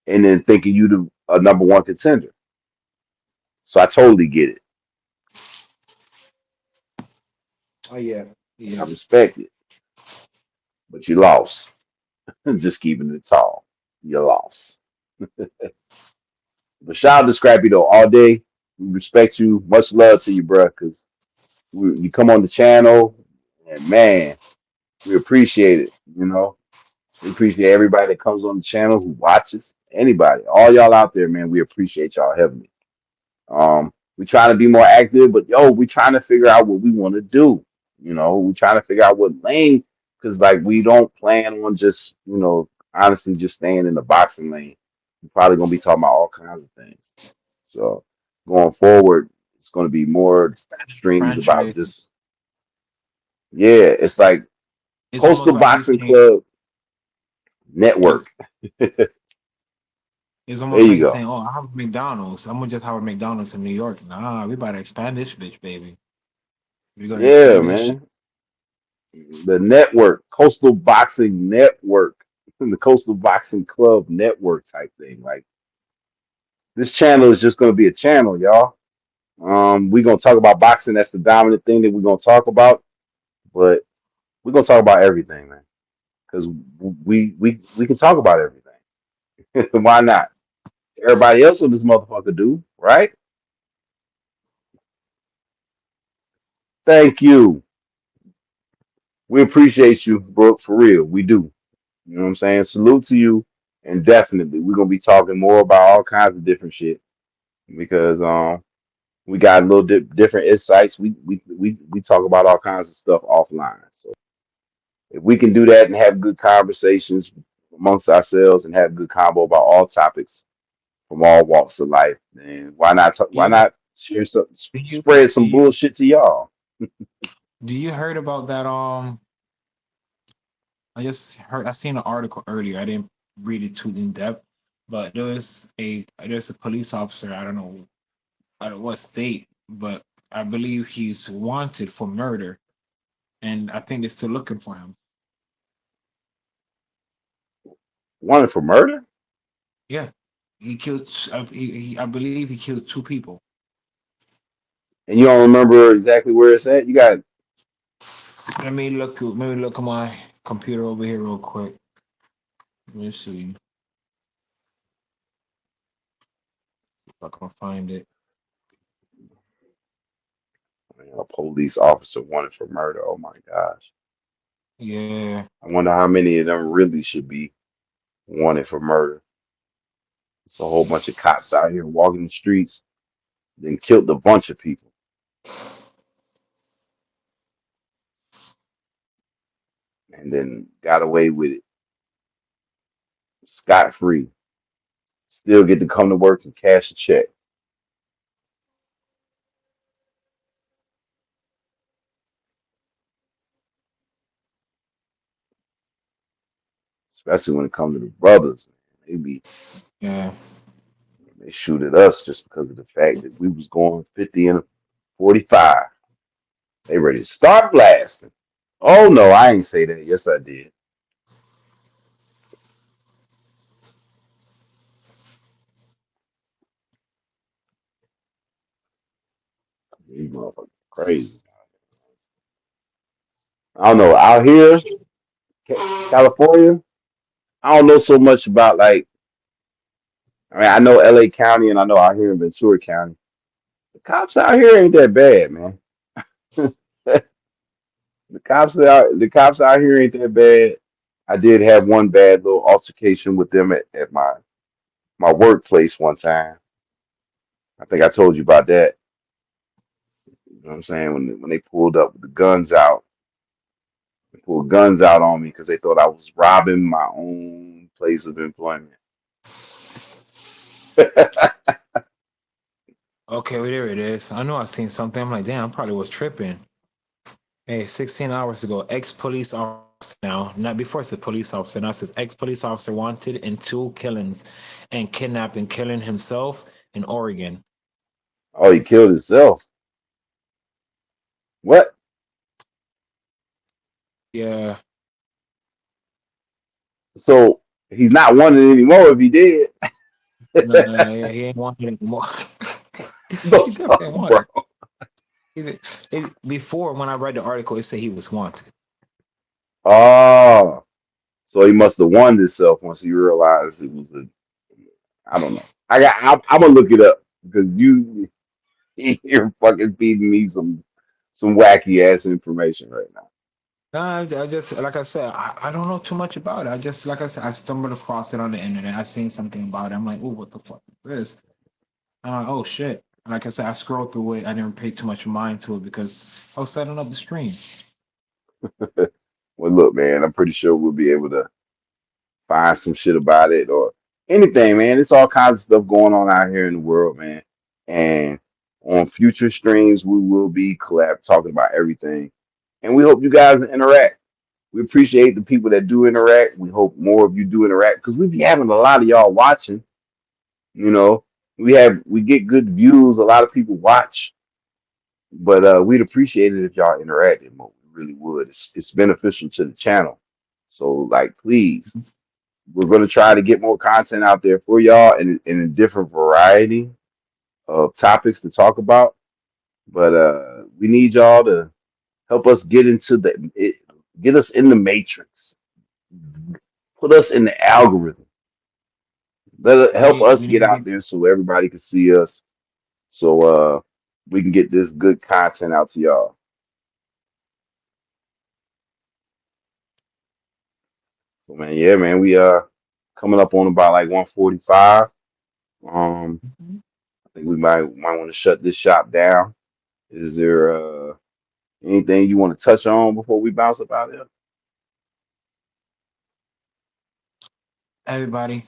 and then thinking you the a number one contender? So I totally get it. oh yeah, I yeah. respect it. But you lost. Just keeping it tall. You lost. But shout out to Scrappy though all day. We respect you. Much love to you, bro. Because you come on the channel, and man, we appreciate it. You know, we appreciate everybody that comes on the channel who watches. Anybody, all y'all out there, man. We appreciate y'all heavily. We trying to be more active, but yo, we trying to figure out what we want to do. You know, we trying to figure out what lane, because like we don't plan on just honestly just staying in the boxing lane. We're probably gonna be talking about all kinds of things. So going forward, it's gonna be more Expanding the streams about franchise. just yeah. It's like It's Coastal almost like you Boxing saying Club it's, Network. There it's almost you like go. saying, "Oh, I have a McDonald's. I'm gonna just have a McDonald's in New York." Nah, we about to expand this bitch, baby. We're gonna Yeah, expand this shit. man. The network, Coastal Boxing Network, the Coastal Boxing Club Network type thing. Like this channel is just going to be a channel, y'all. We're gonna talk about boxing. That's the dominant thing that we're gonna talk about. But we're gonna talk about everything, man, because we can talk about everything. Why not? Everybody else on this motherfucker do, right? Thank you. We appreciate you, Brooke, for real. We do. You know what I'm saying? Salute to you. And definitely, we're gonna be talking more about all kinds of different shit because we got a little different insights. We talk about all kinds of stuff offline. So if we can do that and have good conversations amongst ourselves and have good combo about all topics from all walks of life, then why not? Why Yeah. not share some, Do you spread do some you bullshit to y'all? do you heard about that? I seen an article earlier. I didn't read it too in depth, but there's a police officer. I don't know what state, but I believe he's wanted for murder, and I think they're still looking for him. Wanted for murder? Yeah, I believe he killed two people. And you don't remember exactly where it's at? You got Let me look at my computer over here real quick. Let me see if I can find it. a police officer wanted for murder. Oh my gosh. Yeah, I wonder how many of them really should be wanted for murder. It's a whole bunch of cops out here walking the streets, then killed a bunch of people, and then got away with it scot free. Still get to come to work and cash a check. Especially when it comes to the brothers. yeah. They shoot at us just because of the fact that we was going 50 and 45. They ready to start blasting. Oh no, I ain't say that. Yes, I did. These motherfuckers crazy. I don't know. Out here, California, I don't know so much about like. I mean, I know L.A. County and I know out here in Ventura County. The cops out here ain't that bad, man. The cops out here ain't that bad. I did have one bad little altercation with them at my workplace one time. I think I told you about that. You know what I'm saying? When they pulled up with the guns out, they pulled guns out on me because they thought I was robbing my own place of employment. Okay, well, there it is. I know I seen something. I'm like, damn, I probably was tripping. Hey, 16 hours ago, ex-police officer now, not before it's a police officer, now it says ex-police officer wanted in two killings and kidnapping, killing himself in Oregon. Oh, he killed himself. What? Yeah, So he's not wanted anymore if he did. no, yeah, he ain't wanted anymore. The He fuck, definitely ain't bro? wanted. Before, when I read the article, it said he was wanted. Oh, so he must have won himself once he realized it was a. I don't know. I'm gonna look it up because you're fucking feeding me some wacky ass information right now. No, I just, like I said, I don't know too much about it. I just, like I said, I stumbled across it on the internet. I seen something about it. I'm like, oh, what the fuck is this? I'm like, oh shit. Like I said, I scrolled through it. I didn't pay too much mind to it because I was setting up the stream. Well, look, man, I'm pretty sure we'll be able to find some shit about it or anything, man. It's all kinds of stuff going on out here in the world, man. And on future streams, we will be collab talking about everything. And we hope you guys interact. We appreciate the people that do interact. We hope more of you do interact because we be having a lot of y'all watching. You know, we get good views. A lot of people watch, but we'd appreciate it if y'all interacted more. We really would. It's beneficial to the channel. So, like, please, we're going to try to get more content out there for y'all in a different variety of topics to talk about. But we need y'all to help us get us in the matrix, put us in the algorithm. Help us We get need to out get there so everybody can see us, so we can get this good content out to y'all. So man, yeah, man, we coming up on about like 1:45. Um, I think we might want to shut this shop down. Is there anything you want to touch on before we bounce up out here? everybody.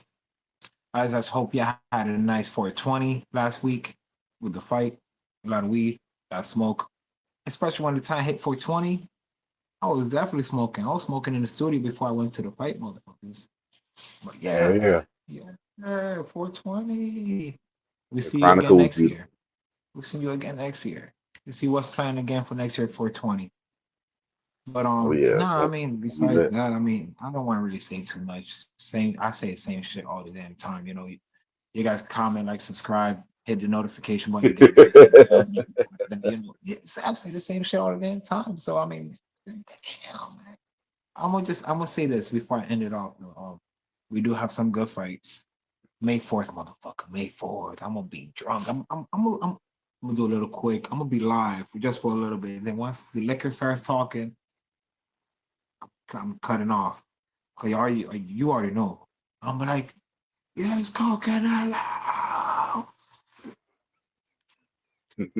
I just hope you had a nice 420 last week with the fight. A lot of weed, a lot of smoke. Especially when the time hit 420. I was definitely smoking. I was smoking in the studio before I went to the fight, motherfuckers. But Hell yeah, yeah, yeah, 420. We the see you again Chronicle was next beautiful. year. We'll see you again next year. You see what's planned again for next year at 420. But Oh yeah, no, it's I mean, gonna be besides lit. that, I mean, I don't want to really say too much. Same, I say the same shit all the damn time. You know, you guys comment, like, subscribe, hit the notification button, get the email. You know, I say the same shit all the damn time. So I mean, damn, man. I'm gonna say this before I end it off. We do have some good fights. May 4th, motherfucker. May 4th. I'm gonna be drunk. I'm gonna do a little quick. I'm gonna be live just for a little bit. Then once the liquor starts talking, I'm cutting off. Cause you already know. I'm like, yes, coconut.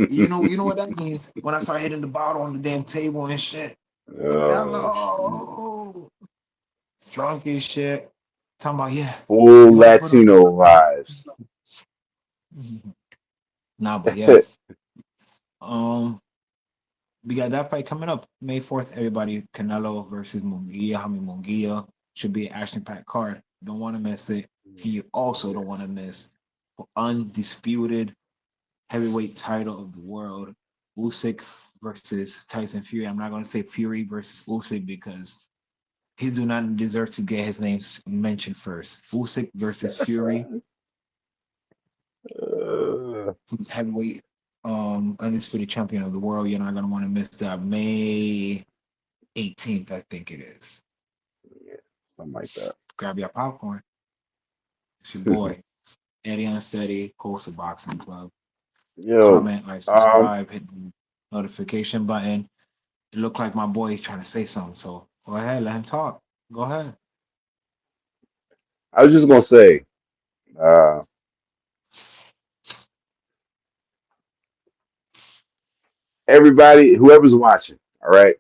You know what that means when I start hitting the bottle on the damn table and shit. Shit. Hello, drunk as shit. Talking about, yeah. Full You want to put on? Latino vibes. Nah, but yeah. Um, we got that fight coming up May 4th. Everybody, Canelo versus Munguia. Jaime Munguia should be an action-packed card. Don't want to miss it. You also don't want to miss the undisputed heavyweight title of the world, Usyk versus Tyson Fury. I'm not going to say Fury versus Usyk because he do not deserve to get his name mentioned first. Usyk versus Fury, Uh, heavyweight undisputed champion of the world. You're not going to want to miss that. May 18th, I think it is. yeah, something like that. Grab your popcorn. It's your boy, Eddie Unsteady, Coastal Boxing Club. Yo, Comment, like, um, subscribe, hit the notification button. it looked like my boy trying to say something. So go ahead, let him talk. Go ahead. I was just gonna say, uh, everybody, whoever's watching, all right,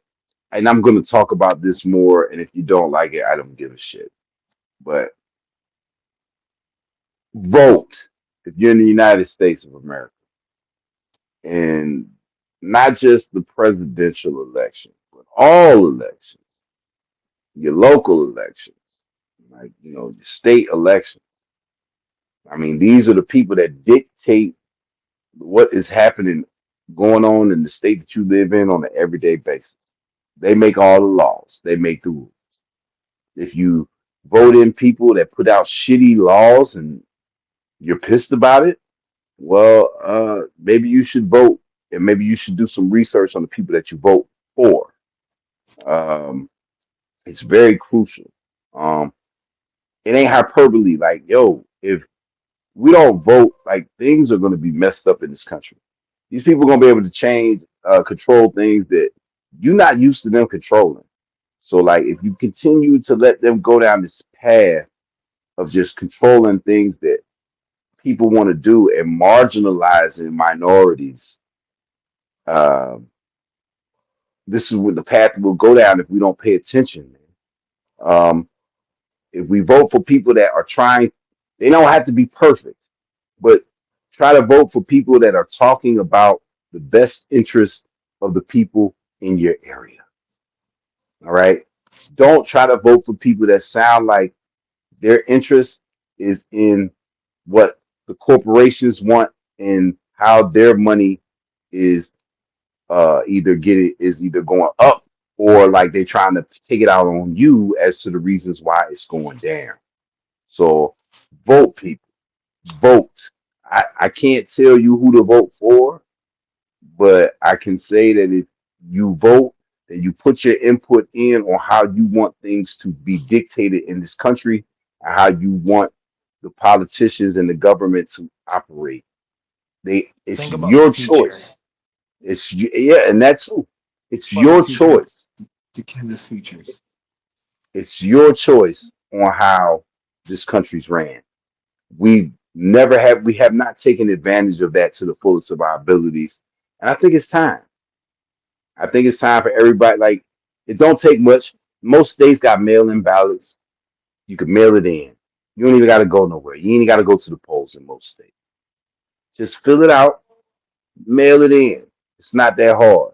and I'm gonna talk about this more. And if you don't like it, I don't give a shit. But vote if you're in the United States of America, and not just the presidential election, but all elections, your local elections, like your state elections. I mean, these are the people that dictate what is happening, going on in the state that you live in on an everyday basis. They make all the laws. They make the rules. If you vote in people that put out shitty laws and you're pissed about it, well, maybe you should vote, and maybe you should do some research on the people that you vote for. Um, it's very crucial. Um, it ain't hyperbole. Like, yo, if we don't vote, like things are going to be messed up in this country. These people are going to be able to change, control things that you're not used to them controlling. So, like, if you continue to let them go down this path of just controlling things that people want to do and marginalizing minorities, um, this is what the path we'll go down if we don't pay attention, man. If we vote for people that are trying, they don't have to be perfect, but try to vote for people that are talking about the best interest of the people in your area. All right. Don't try to vote for people that sound like their interest is in what the corporations want and how their money is either going up, or like they're trying to take it out on you as to the reasons why it's going down. So vote, people, vote. I can't tell you who to vote for, but I can say that if you vote, that you put your input in on how you want things to be dictated in this country and how you want the politicians and the government to operate. It's Think about the your future. choice. Yeah, and that's too. It's About the your future, choice. the kids' futures. It's your choice on how this country's ran. We have not taken advantage of that to the fullest of our abilities. And I think it's time. I think it's time for everybody. Like, it don't take much. Most states got mail-in ballots. You can mail it in. You don't even got to go nowhere. You ain't got to go to the polls in most states. Just fill it out, mail it in. It's not that hard.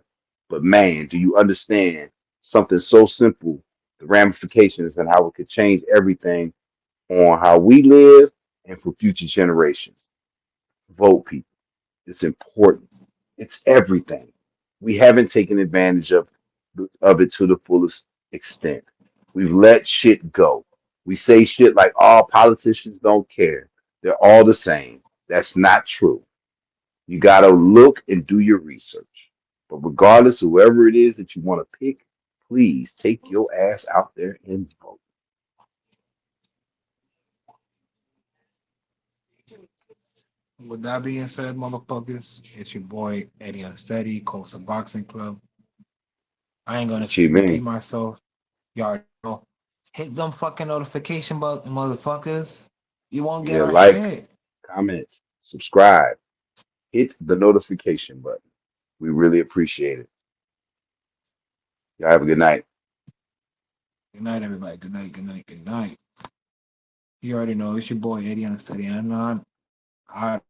But man, do you understand something so simple, the ramifications and how it could change everything on how we live and for future generations? Vote, people. It's important. It's everything. We haven't taken advantage of it to the fullest extent. We've let shit go. We say shit like, "Oh, politicians don't care. They're all the same." That's not true. You got to look and do your research. But regardless, whoever it is that you want to pick, please take your ass out there and vote. With that being said, motherfuckers, it's your boy Eddie Unsteady, Coastal Boxing Club. I ain't gonna repeat Chiming. myself. Y'all already know. Hit them fucking notification button, motherfuckers. You won't get Yeah, our like, shit. comment, subscribe, hit the notification button. We really appreciate it. Y'all have a good night. Good night, everybody. Good night, good night, good night. You already know it's your boy Eddie Unsteady and I